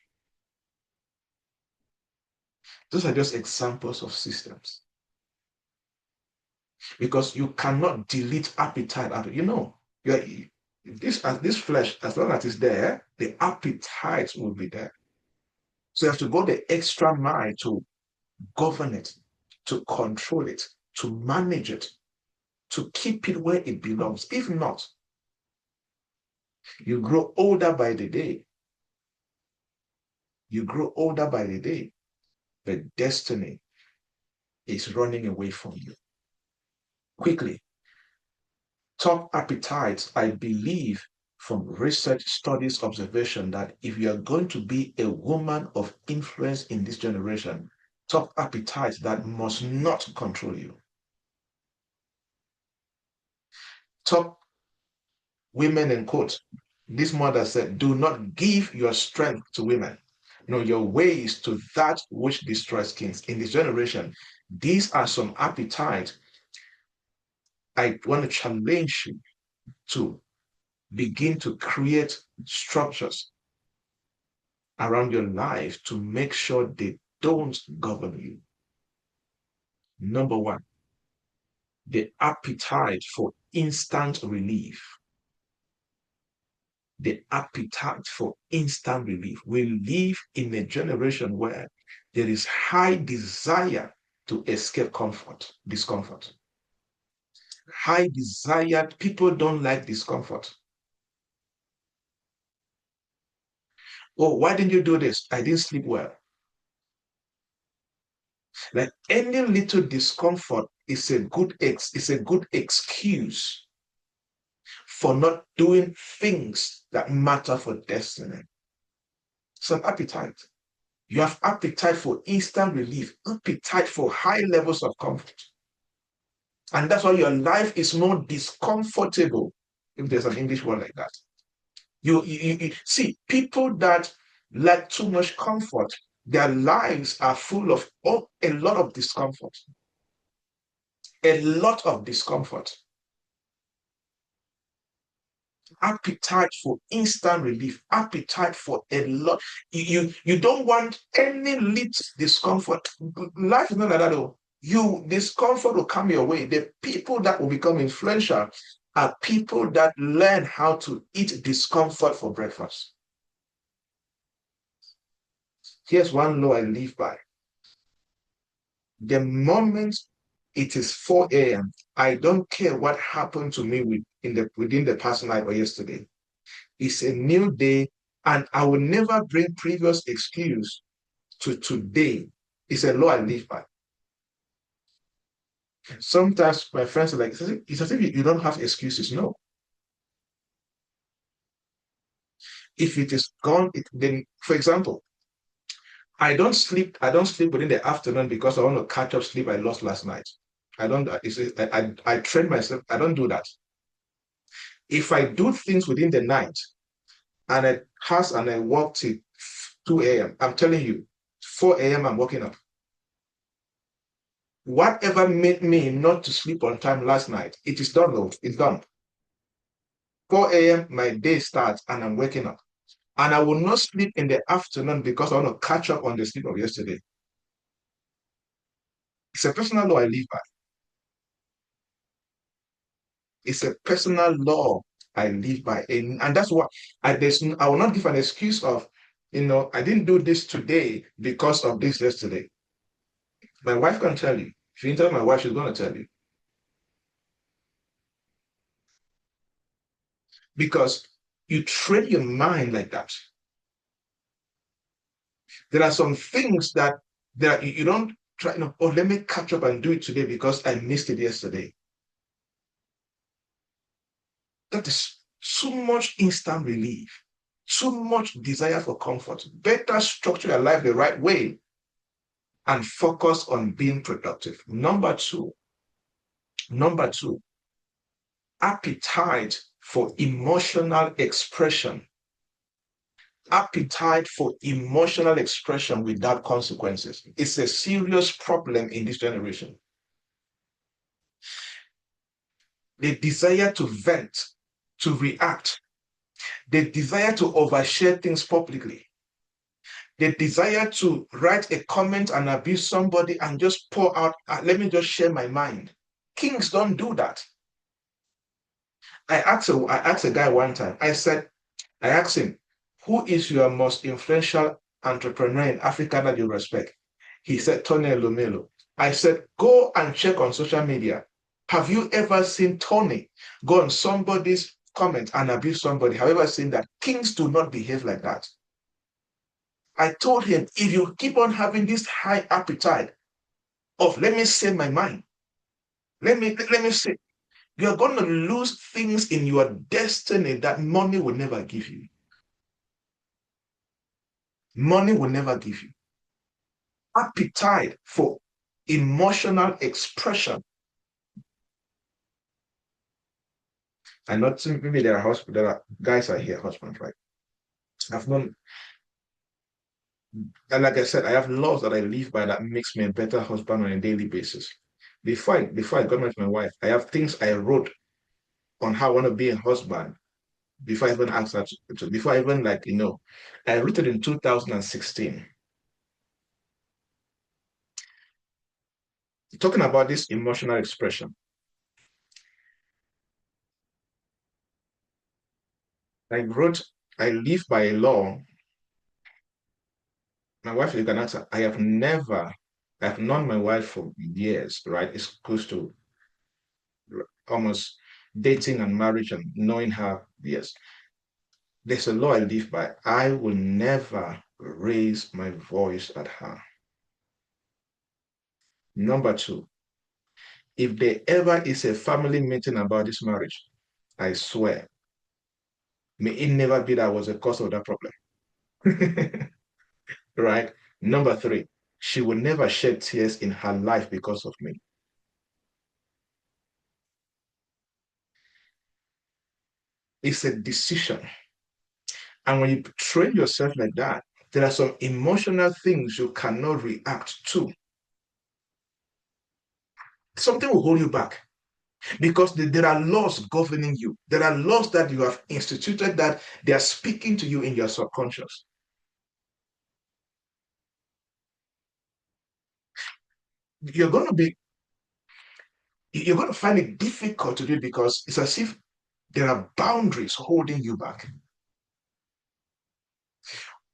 Those are just examples of systems. Because you cannot delete appetite out of, this flesh, as long as it's there, the appetite will be there. So you have to go the extra mile to govern it, to control it, to manage it, to keep it where it belongs. If not, you grow older by the day. You grow older by the day. The destiny is running away from you. Quickly, top appetites, I believe from research, studies, observation, that if you are going to be a woman of influence in this generation, top appetites that must not control you. Top women in quotes. This mother said, do not give your strength to women, nor your ways to that which destroys kings. In this generation, these are some appetites I want to challenge you to begin to create structures around your life to make sure they don't govern you. Number one, the appetite for instant relief. The appetite for instant relief. We live in a generation where there is high desire to escape discomfort. High desire, people don't like discomfort. Oh, why didn't you do this? I didn't sleep well. Like any little discomfort is a good excuse for not doing things that matter for destiny. Some appetite. You have appetite for instant relief, appetite for high levels of comfort. And that's why your life is more discomfortable, if there's an English word like that. You see, people that like too much comfort, their lives are full of a lot of discomfort. A lot of discomfort. Appetite for instant relief, appetite for a lot. You don't want any little discomfort. Life is not like that though. Discomfort will come your way. The people that will become influential are people that learn how to eat discomfort for breakfast. Here's one law I live by. The moment it is 4 a.m., I don't care what happened to me within the past night or yesterday. It's a new day, and I will never bring previous excuse to today. It's a law I live by. Sometimes my friends are like, it's as if you don't have excuses. No. If it is gone, then, for example, I don't sleep within the afternoon because I want to catch up sleep I lost last night. I train myself. I don't do that. If I do things within the night and I walk till 2 a.m., I'm telling you, 4 a.m. I'm waking up. Whatever made me not to sleep on time last night, it is done though. It's done. 4 a.m. my day starts and I'm waking up. And I will not sleep in the afternoon because I want to catch up on the sleep of yesterday. It's a personal law I live by. It's a personal law I live by. And that's what I will not give an excuse of, I didn't do this today because of this yesterday. My wife can tell you. If you tell my wife, she's going to tell you. Because you train your mind like that. There are some things that you don't try, oh, let me catch up and do it today because I missed it yesterday. That is too much instant relief, too much desire for comfort. Better structure your life the right way and focus on being productive. Number two, appetite for emotional expression. Appetite for emotional expression without consequences. It's a serious problem in this generation. The desire to vent, to react, the desire to overshare things publicly, the desire to write a comment and abuse somebody and just pour out, let me just share my mind. Kings don't do that. I asked a guy one time, I asked him, who is your most influential entrepreneur in Africa that you respect? He said, Tony Elumelu. I said, go and check on social media. Have you ever seen Tony go on somebody's comment and abuse somebody? Have you ever seen that? Kings do not behave like that. I told him, if you keep on having this high appetite of let me say my mind, let me say, you're going to lose things in your destiny that money will never give you. Money will never give you. Appetite for emotional expression. And not maybe there are guys are here, husbands, right? I've known, and like I said, I have laws that I live by that makes me a better husband on a daily basis. Before I got married to my wife, I have things I wrote on how I want to be a husband before I even asked her before I even I wrote it in 2016. Talking about this emotional expression. I wrote, I live by a law. My wife, you can ask her, I've known my wife for years, right? It's close to almost dating and marriage and knowing her, yes. There's a law I live by. I will never raise my voice at her. Number two, if there ever is a family meeting about this marriage, I swear, may it never be that was the cause of that problem. Right? Number three, she will never shed tears in her life because of me. It's a decision. And when you train yourself like that, there are some emotional things you cannot react to. Something will hold you back because there are laws governing you. There are laws that you have instituted that they are speaking to you in your subconscious. You're going to be, you're going to find it difficult to do it because it's as if there are boundaries holding you back.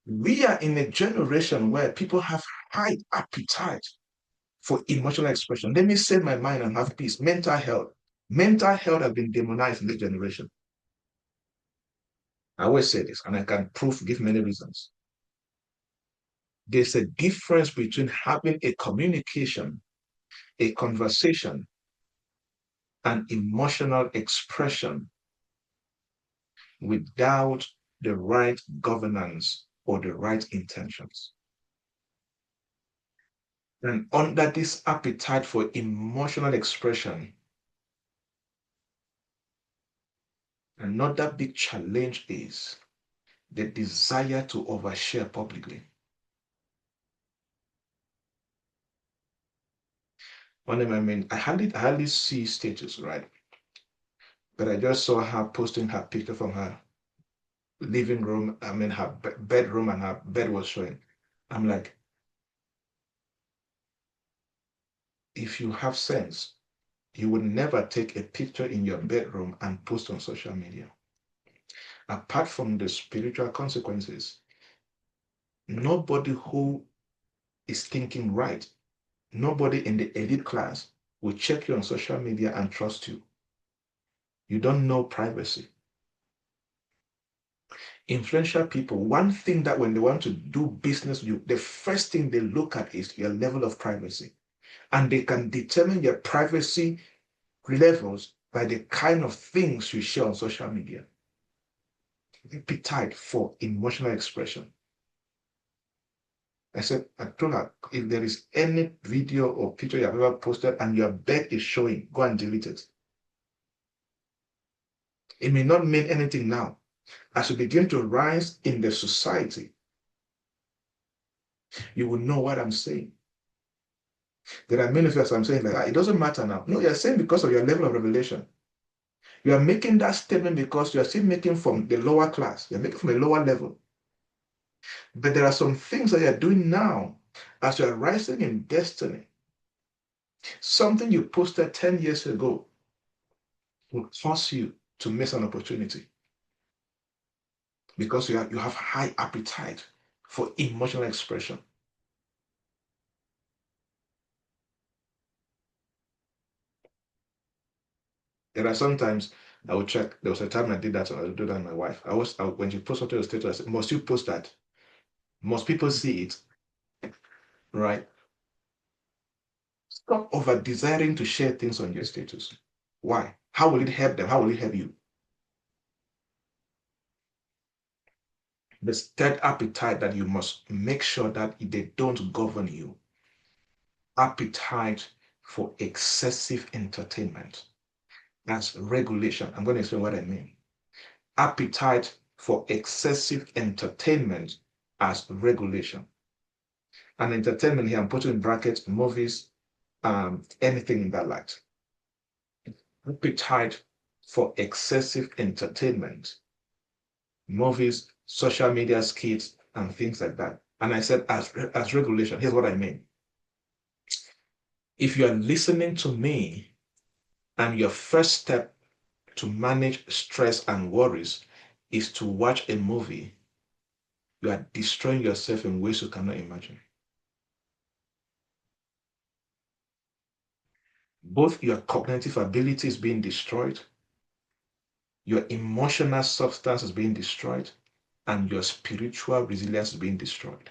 We are in a generation where people have high appetite for emotional expression. Let me set my mind and have peace. Mental health. Mental health has been demonized in this generation. I always say this, and I can give many reasons. There's a difference between having a communication, a conversation, and emotional expression without the right governance or the right intentions. And under this appetite for emotional expression, another big challenge is the desire to overshare publicly. One of I hardly see status, right? But I just saw her posting her picture from her living room, I mean her bedroom, and her bed was showing. I'm like, if you have sense, you would never take a picture in your bedroom and post on social media. Apart from the spiritual consequences, nobody who is thinking right, nobody in the elite class will check you on social media and trust you. You don't know privacy. Influential people, one thing that when they want to do business with you, the first thing they look at is your level of privacy. And they can determine your privacy levels by the kind of things you share on social media. Appetite for emotional expression. I said, I told her, if there is any video or picture you have ever posted and your bed is showing, go and delete it. It may not mean anything now. As you begin to rise in the society, you will know what I'm saying. There are many things I'm saying like, it doesn't matter now. No, you're saying because of your level of revelation. You are making that statement because you are still making from the lower class. You're making from a lower level. But there are some things that you're doing now as you're rising in destiny. Something you posted 10 years ago will cause you to miss an opportunity because you have high appetite for emotional expression. There are sometimes I would check. There was a time I did that, and I would do that with my wife. When she posted to the status, I said, must you post that? Must people see it? Right? Stop over desiring to share things on your status. Why? How will it help them? How will it help you? The third appetite that you must make sure that they don't govern you. Appetite for excessive entertainment. That's regulation. I'm going to explain what I mean. Appetite for excessive entertainment as regulation. And entertainment here, I'm putting in brackets, movies, anything in that light. Appetite for excessive entertainment, movies, social media skits, and things like that. And I said, as regulation, here's what I mean. If you are listening to me and your first step to manage stress and worries is to watch a movie, you are destroying yourself in ways you cannot imagine. Both your cognitive ability is being destroyed, your emotional substance is being destroyed, and your spiritual resilience is being destroyed.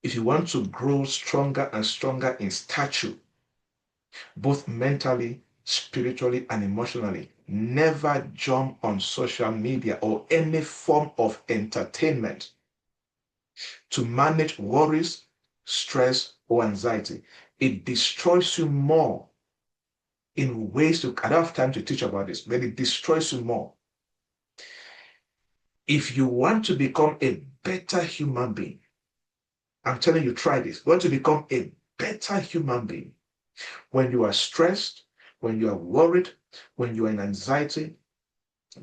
If you want to grow stronger and stronger in stature, both mentally, spiritually, and emotionally, never jump on social media or any form of entertainment to manage worries, stress, or anxiety. It destroys you more in ways I don't have time to teach about this, but it destroys you more. If you want to become a better human being, I'm telling you, try this. You want to become a better human being. When you are stressed, when you are worried, when you are in anxiety,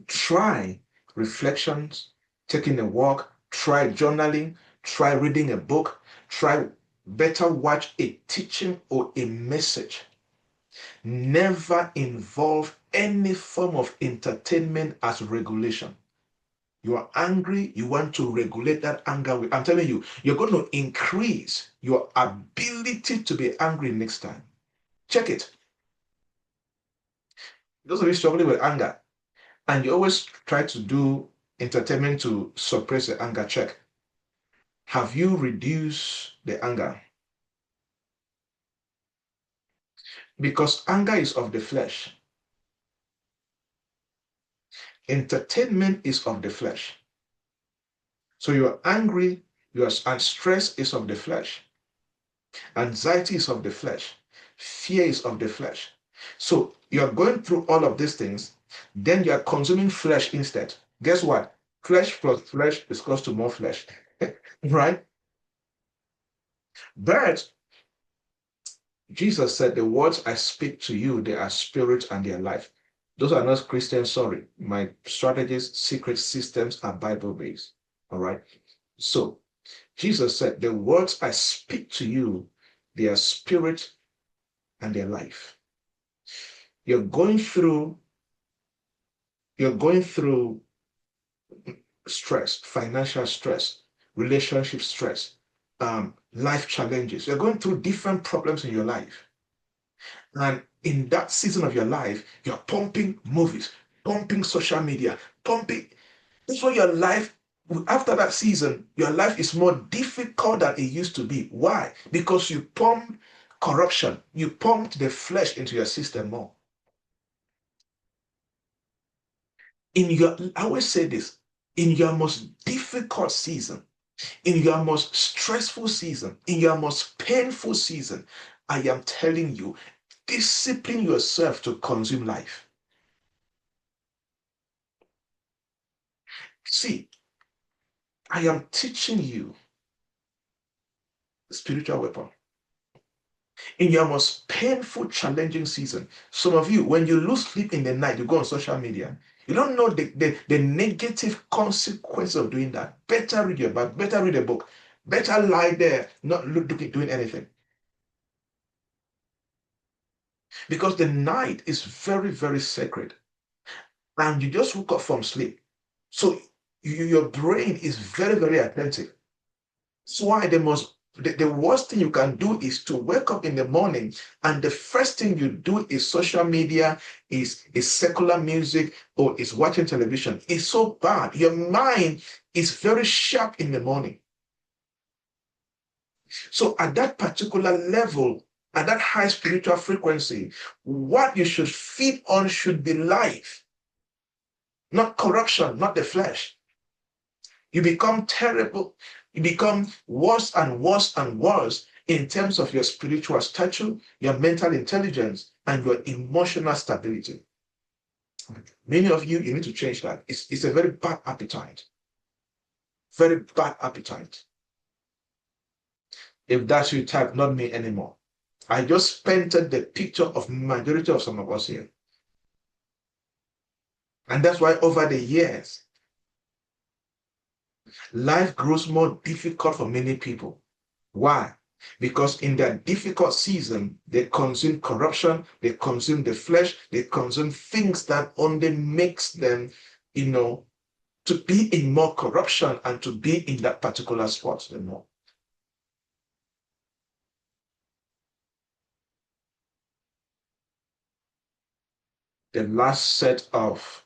try reflections, taking a walk, try journaling, try reading a book, try better watch a teaching or a message. Never involve any form of entertainment as regulation. You are angry, you want to regulate that anger. I'm telling you, you're going to increase your ability to be angry next time. Check it. Those of you struggling with anger, and you always try to do entertainment to suppress the anger, check. Have you reduced the anger? Because anger is of the flesh. Entertainment is of the flesh. So you're angry, and stress is of the flesh. Anxiety is of the flesh. Fear is of the flesh. So you're going through all of these things, then you're consuming flesh instead. Guess what? Flesh plus flesh is close to more flesh, right? But Jesus said, the words I speak to you, they are spirit and they are life. Those are not Christians, sorry. My strategies, secret systems are Bible based. All right. So Jesus said, the words I speak to you, they are spirit and their life. You're going through, you're going through stress, financial stress, relationship stress, life challenges. You're going through different problems in your life. And in that season of your life, you're pumping movies, pumping social media, pumping. That's why your life, after that season, your life is more difficult than it used to be. Why? Because you pump corruption, you pumped the flesh into your system more. I always say this, in your most difficult season, in your most stressful season, in your most painful season, I am telling you, discipline yourself to consume life. See, I am teaching you spiritual weapon. In your most painful, challenging season, some of you, when you lose sleep in the night, you go on social media. You don't know the negative consequence of doing that. Better read your Bible, better read a book, better lie there, not doing anything. Because the night is very, very sacred. And you just woke up from sleep. So your brain is very, very attentive. That's why the worst thing you can do is to wake up in the morning and the first thing you do is social media, is secular music, or is watching television. It's so bad. Your mind is very sharp in the morning. So at that particular level, at that high spiritual frequency, what you should feed on should be life, not corruption, not the flesh. You become terrible. You become worse and worse and worse in terms of your spiritual stature, your mental intelligence, and your emotional stability. Many of you, you need to change that. It's a very bad appetite. Very bad appetite. If that's your type, not me anymore. I just painted the picture of majority of some of us here. And that's why over the years, life grows more difficult for many people. Why? Because in that difficult season, they consume corruption, they consume the flesh, they consume things that only makes them, to be in more corruption and to be in that particular spot the more. The last set of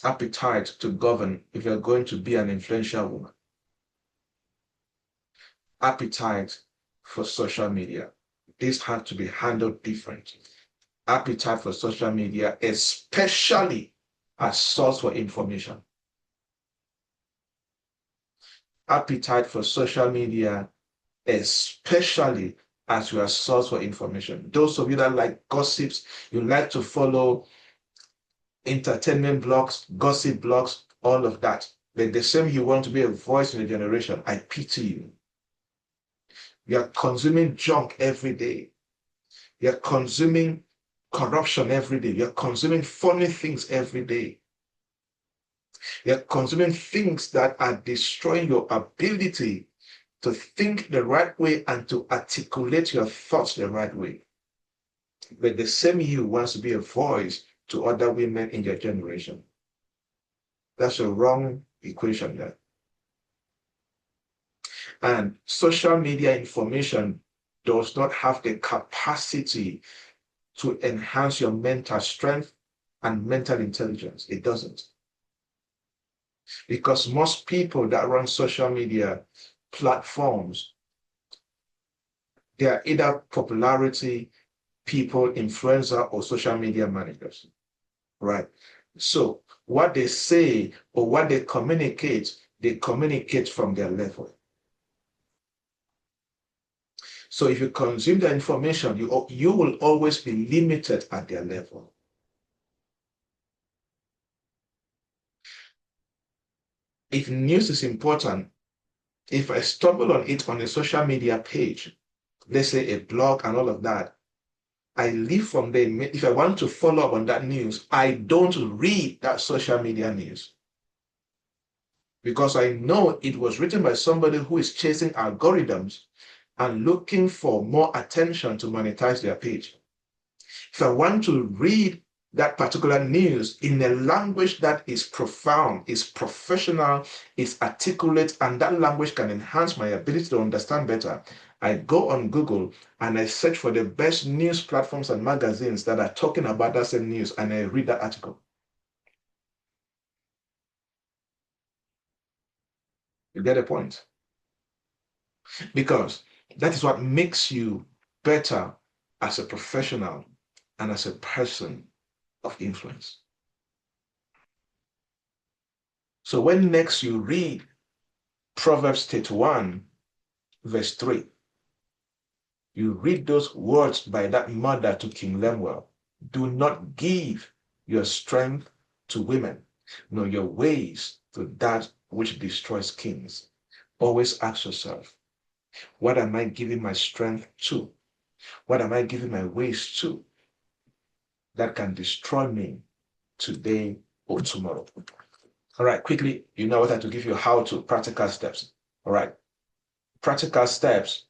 appetite to govern if you're going to be an influential woman. Appetite for social media. This had to be handled differently. Appetite for social media, especially as source for information. Appetite for social media, especially as your source for information. Those of you that like gossips, you like to follow entertainment blogs, gossip blogs, all of that. But the same you want to be a voice in a generation, I pity you. You are consuming junk every day. You are consuming corruption every day. You are consuming funny things every day. You are consuming things that are destroying your ability to think the right way and to articulate your thoughts the right way. But the same you wants to be a voice to other women in your generation. That's a wrong equation there. And social media information does not have the capacity to enhance your mental strength and mental intelligence. It doesn't. Because most people that run social media platforms, they are either popularity people, influencer, or social media managers, right? So what they say or what they communicate from their level. So if you consume the information, you will always be limited at their level. If news is important, if I stumble on it on a social media page, let's say a blog and all of that, I live from there. If I want to follow up on that news, I don't read that social media news because I know it was written by somebody who is chasing algorithms and looking for more attention to monetize their page. If I want to read that particular news in a language that is profound, is professional, is articulate, and that language can enhance my ability to understand better, I go on Google and I search for the best news platforms and magazines that are talking about that same news, and I read that article. You get the point? Because that is what makes you better as a professional and as a person of influence. So when next you read Proverbs 31, verse 3, you read those words by that mother to King Lemuel. Do not give your strength to women, nor your ways to that which destroys kings. Always ask yourself, what am I giving my strength to? What am I giving my ways to that can destroy me today or tomorrow? All right, quickly, you know what I have to give you how to practical steps. All right, practical steps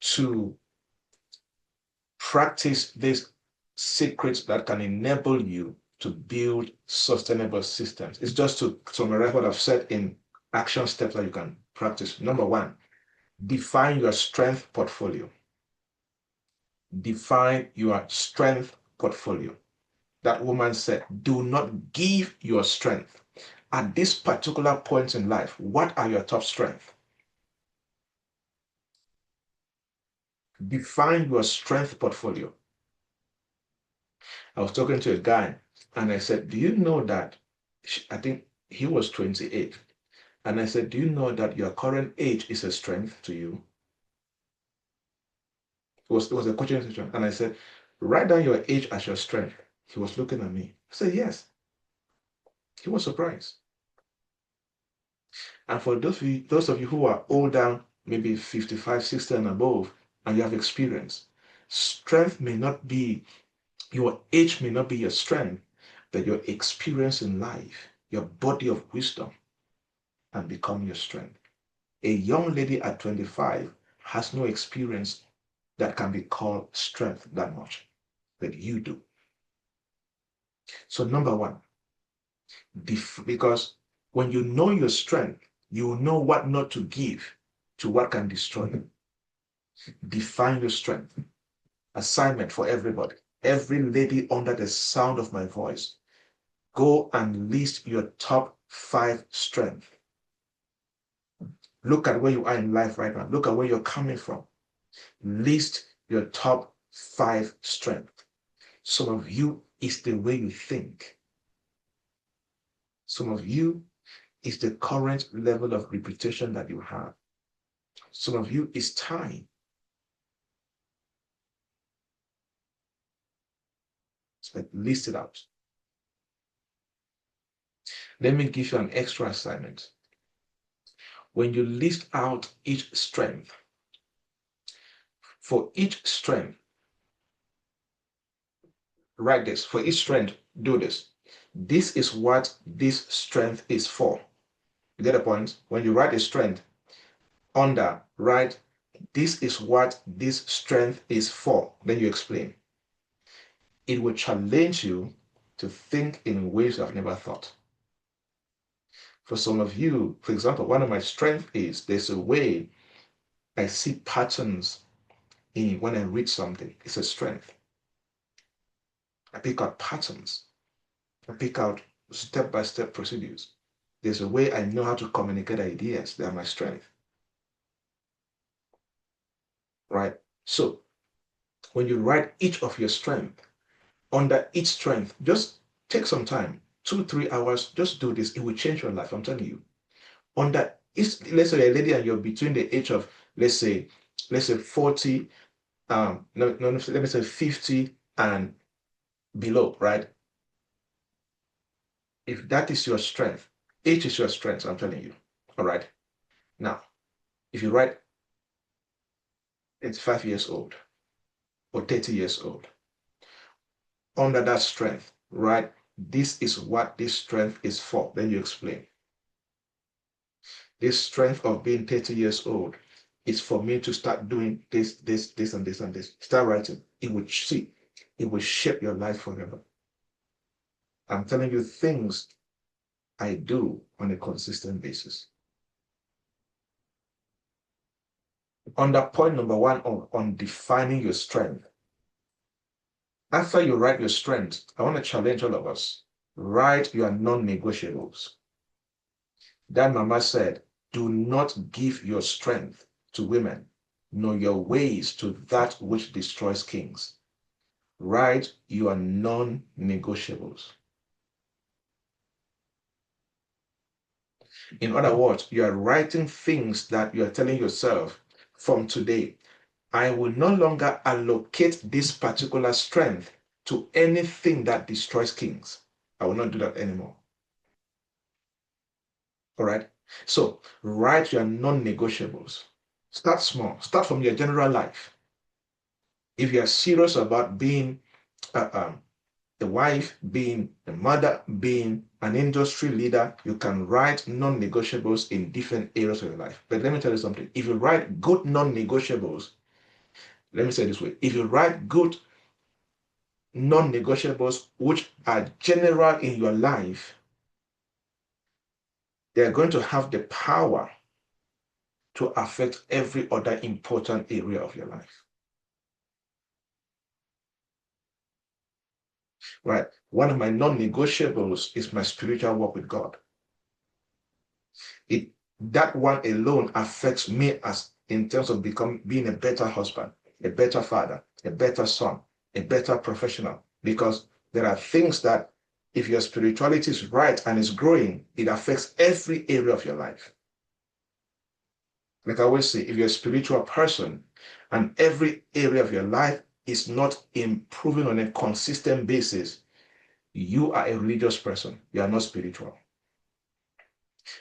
to practice these secrets that can enable you to build sustainable systems. It's just to summarize what I've said in action steps that you can practice. Number one, define your strength portfolio. Define your strength portfolio. That woman said, do not give your strength. At this particular point in life, what are your top strengths? Define your strength portfolio. I was talking to a guy and I said, do you know that, I think he was 28. And I said, do you know that your current age is a strength to you? It was a coaching session. And I said, write down your age as your strength. He was looking at me. I said, yes. He was surprised. And for those of you who are older, maybe 55, 60 and above, and you have experience, strength may not be, your age may not be your strength, but your experience in life, your body of wisdom, can become your strength. A young lady at 25 has no experience that can be called strength that much, but you do. So number one, because when you know your strength, you will know what not to give to what can destroy you. Define your strength. Assignment for everybody. Every lady under the sound of my voice, go and list your top 5 strengths. Look at where you are in life right now. Look at where you're coming from. List your top 5 strengths. Some of you is the way you think. Some of you is the current level of reputation that you have. Some of you is time. So list it out. Let me give you an extra assignment. When you list out each strength, for each strength, write this. For each strength, do this. This is what this strength is for. You get a point? When you write a strength, under, write, this is what this strength is for. Then you explain. It will challenge you to think in ways you have never thought. For some of you, for example, one of my strengths is there's a way I see patterns in when I read something. It's a strength. I pick out patterns. I pick out step-by-step procedures. There's a way I know how to communicate ideas. They are my strength. Right? So when you write each of your strength, under each strength, just take some time, 2-3 hours, just do this. It will change your life. I'm telling you. Under each, let's say you're a lady and you're between the age of, let's say 40, no, let me say 50 and below, right? If that is your strength, age is your strength, I'm telling you. All right. Now, if you write, it's 5 years old, or 30 years old. Under that strength, right? This is what this strength is for. Then you explain. This strength of being 30 years old is for me to start doing this, this, and this, and this. Start writing. It will shape your life forever. I'm telling you things I do on a consistent basis. Under point number one on defining your strength. After you write your strengths, I want to challenge all of us. Write your non-negotiables. That mama said, do not give your strength to women, nor your ways to that which destroys kings. Write your non-negotiables. In other words, you are writing things that you are telling yourself, from today, I will no longer allocate this particular strength to anything that destroys kings. I will not do that anymore. All right? So write your non-negotiables. Start small. Start from your general life. If you are serious about being a wife, being a mother, being an industry leader, you can write non-negotiables in different areas of your life. But let me tell you something. If you write good non-negotiables, let me say it this way. If you write good non-negotiables which are general in your life, they are going to have the power to affect every other important area of your life. Right? One of my non-negotiables is my spiritual walk with God. That one alone affects me as in terms of being a better husband, a better father, a better son, a better professional. Because there are things that if your spirituality is right and is growing, it affects every area of your life. Like I always say, if you're a spiritual person and every area of your life is not improving on a consistent basis, you are a religious person. You are not spiritual.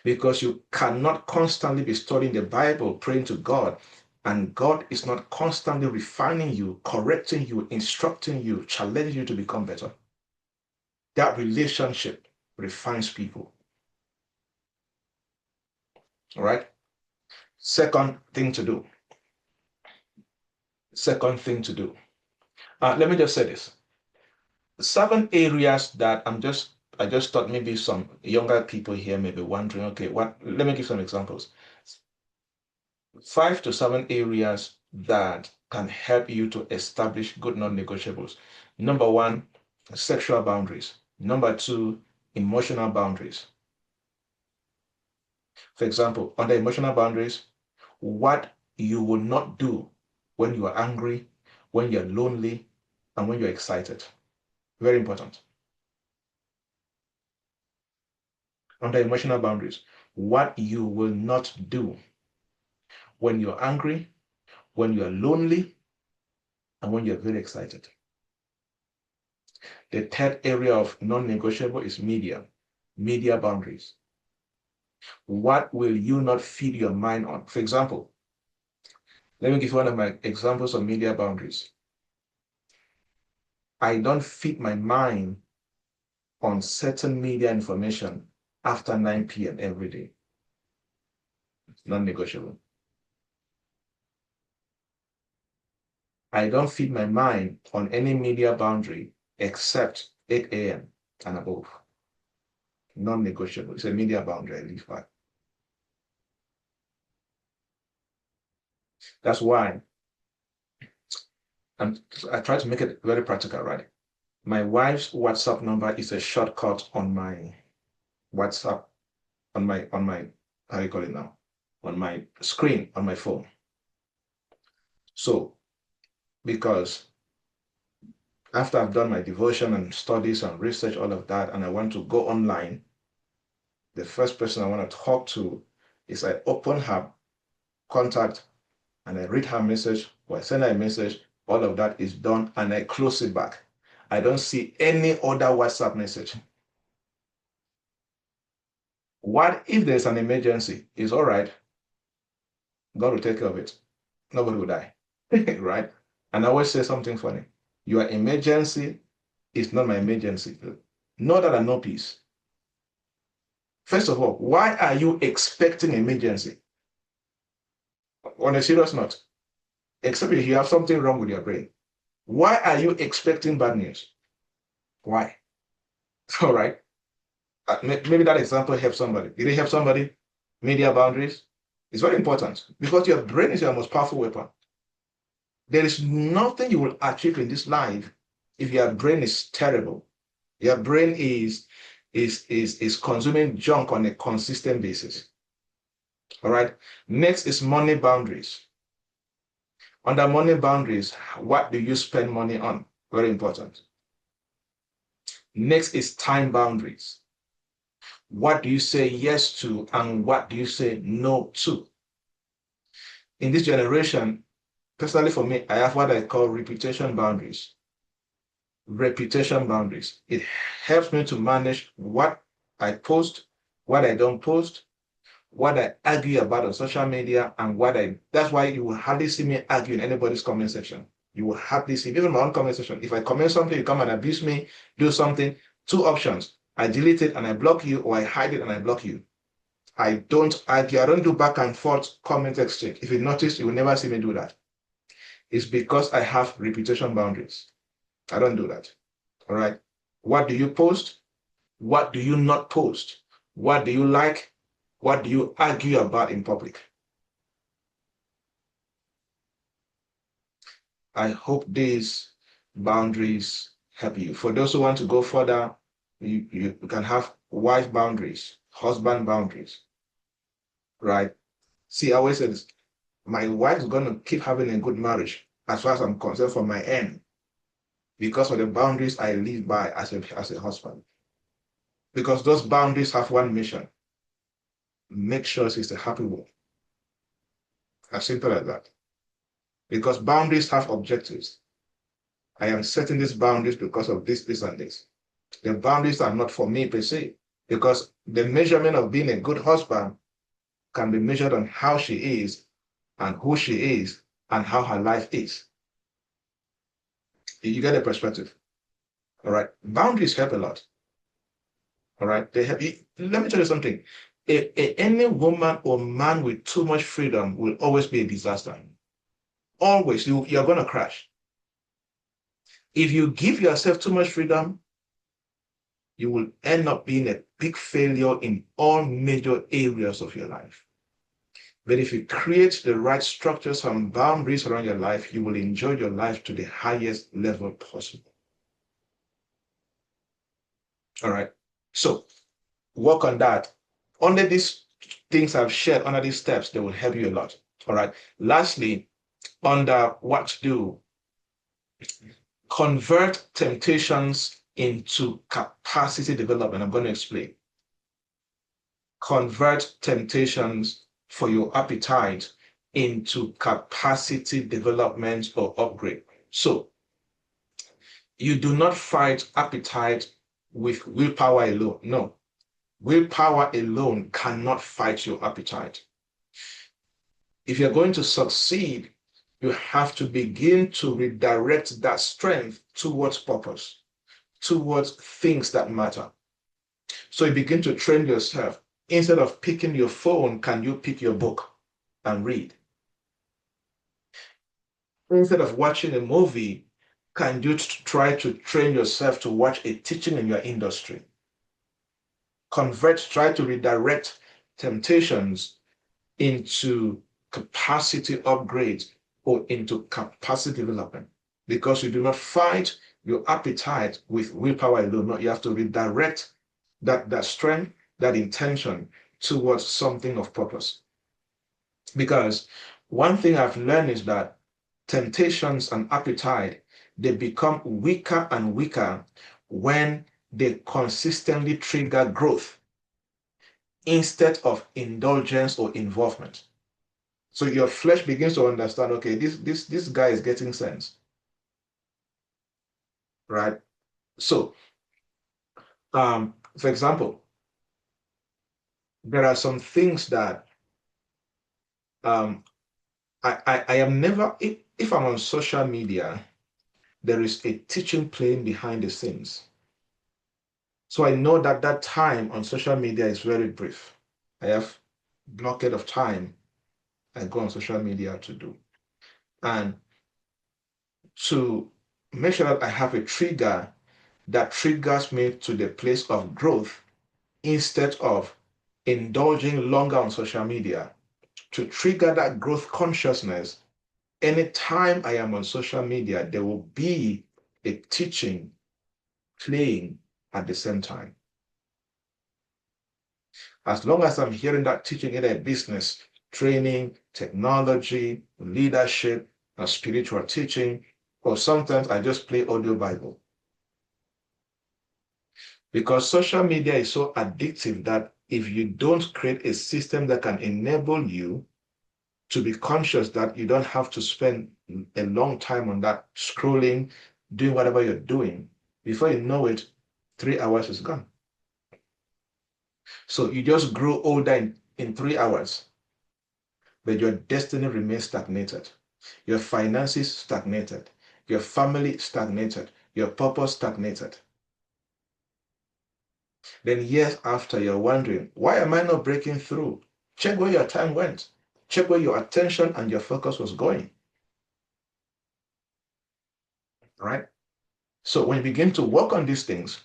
Because you cannot constantly be studying the Bible, praying to God, and God is not constantly refining you, correcting you, instructing you, challenging you to become better. That relationship refines people. All right? Second thing to do. Let me just say this. 7 areas that I just thought maybe some younger people here may be wondering, okay, let me give some examples. 5 to 7 areas that can help you to establish good non-negotiables. Number 1, sexual boundaries. Number 2, emotional boundaries. For example, under emotional boundaries, what you will not do when you are angry, when you're lonely, and when you're excited. Very important. Under emotional boundaries, what you will not do when you're angry, when you're lonely, and when you're very excited. The third area of non-negotiable is media boundaries. What will you not feed your mind on? For example, let me give one of my examples of media boundaries. I don't feed my mind on certain media information after 9 p.m. every day. It's non-negotiable. I don't feed my mind on any media boundary except 8 a.m. and above. Non-negotiable. It's a media boundary I live by. That's why I try to make it very practical, right? My wife's WhatsApp number is a shortcut on my WhatsApp, on my how do you call it now? On my screen, on my phone. So, because after I've done my devotion and studies and research, all of that, and I want to go online, the first person I want to talk to is I open her contact and I read her message, or I send her a message, all of that is done, and I close it back. I don't see any other WhatsApp message. What if there's an emergency? It's all right. God will take care of it. Nobody will die, right? And I always say something funny. Your emergency is not my emergency. Know that I know peace. First of all, why are you expecting emergency? On a serious note, except if you have something wrong with your brain. Why are you expecting bad news? Why? All right. Maybe that example helps somebody. Did it help somebody? Media boundaries. It's very important because your brain is your most powerful weapon. There is nothing you will achieve in this life if your brain is terrible. Your brain is consuming junk on a consistent basis. All right. Next is money boundaries. Under money boundaries, what do you spend money on? Very important. Next is time boundaries. What do you say yes to and what do you say no to? In this generation, personally for me, I have what I call reputation boundaries. Reputation boundaries. It helps me to manage what I post, what I don't post, what I argue about on social media, and that's why you will hardly see me argue in anybody's comment section. You will hardly see, even my own comment section. If I comment something, you come and abuse me, do something, two options. I delete it and I block you, or I hide it and I block you. I don't argue. I don't do back and forth comment exchange. If you notice, you will never see me do that. It's because I have reputation boundaries. I don't do that. All right. What do you post? What do you not post? What do you like? What do you argue about in public? I hope these boundaries help you. For those who want to go further, you can have wife boundaries, husband boundaries, right? See, I always say this, my wife is going to keep having a good marriage as far as I'm concerned from my end because of the boundaries I live by as a husband. Because those boundaries have one mission, make sure she's a happy woman. As simple as that. Because boundaries have objectives. I am setting these boundaries because of this, and this. The boundaries are not for me per se, because the measurement of being a good husband can be measured on how she is and who she is and how her life is. You get the perspective. All right. Boundaries help a lot. All right. They help. Let me tell you something. Any woman or man with too much freedom will always be a disaster. Always. You're going to crash. If you give yourself too much freedom, you will end up being a big failure in all major areas of your life. But if you create the right structures and boundaries around your life, you will enjoy your life to the highest level possible. All right. So work on that. Under these things I've shared, under these steps, they will help you a lot. All right. Lastly, under what to do, convert temptations into capacity development. I'm going to explain. Convert temptations for your appetite into capacity development or upgrade. So you do not fight appetite with willpower alone. No, willpower alone cannot fight your appetite. If you're going to succeed, you have to begin to redirect that strength towards purpose, towards things that matter. So you begin to train yourself. Instead of picking your phone, can you pick your book and read? Instead of watching a movie, can you try to train yourself to watch a teaching in your industry? Try to redirect temptations into capacity upgrades or into capacity development, because you do not fight your appetite with willpower alone. No, you have to redirect that strength, that intention towards something of purpose. Because one thing I've learned is that temptations and appetite, they become weaker and weaker when they consistently trigger growth instead of indulgence or involvement. So your flesh begins to understand, okay, this guy is getting sense, right? So, for example, there are some things that um, I am never, if I'm on social media, there is a teaching playing behind the scenes. So I know that that time on social media is very brief. I have blockade of time I go on social media to do. And to make sure that I have a trigger that triggers me to the place of growth instead of indulging longer on social media, to trigger that growth consciousness, anytime I am on social media, there will be a teaching playing at the same time. As long as I'm hearing that teaching, either business, training, technology, leadership, and spiritual teaching, or sometimes I just play audio Bible. Because social media is so addictive that if you don't create a system that can enable you to be conscious that you don't have to spend a long time on that scrolling, doing whatever you're doing, before you know it, 3 hours is gone. So you just grow older in 3 hours, but your destiny remains stagnated. Your finances stagnated. Your family stagnated. Your purpose stagnated. Then years after, you're wondering, why am I not breaking through? Check where your time went. Check where your attention and your focus was going. Right? So when you begin to work on these things,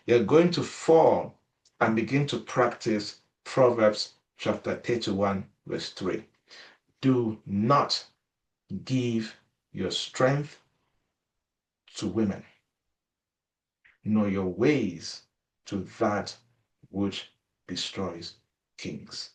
you're going to fall and begin to practice Proverbs chapter 31, verse 3. Do not give your strength to women, nor your ways to that which destroys kings.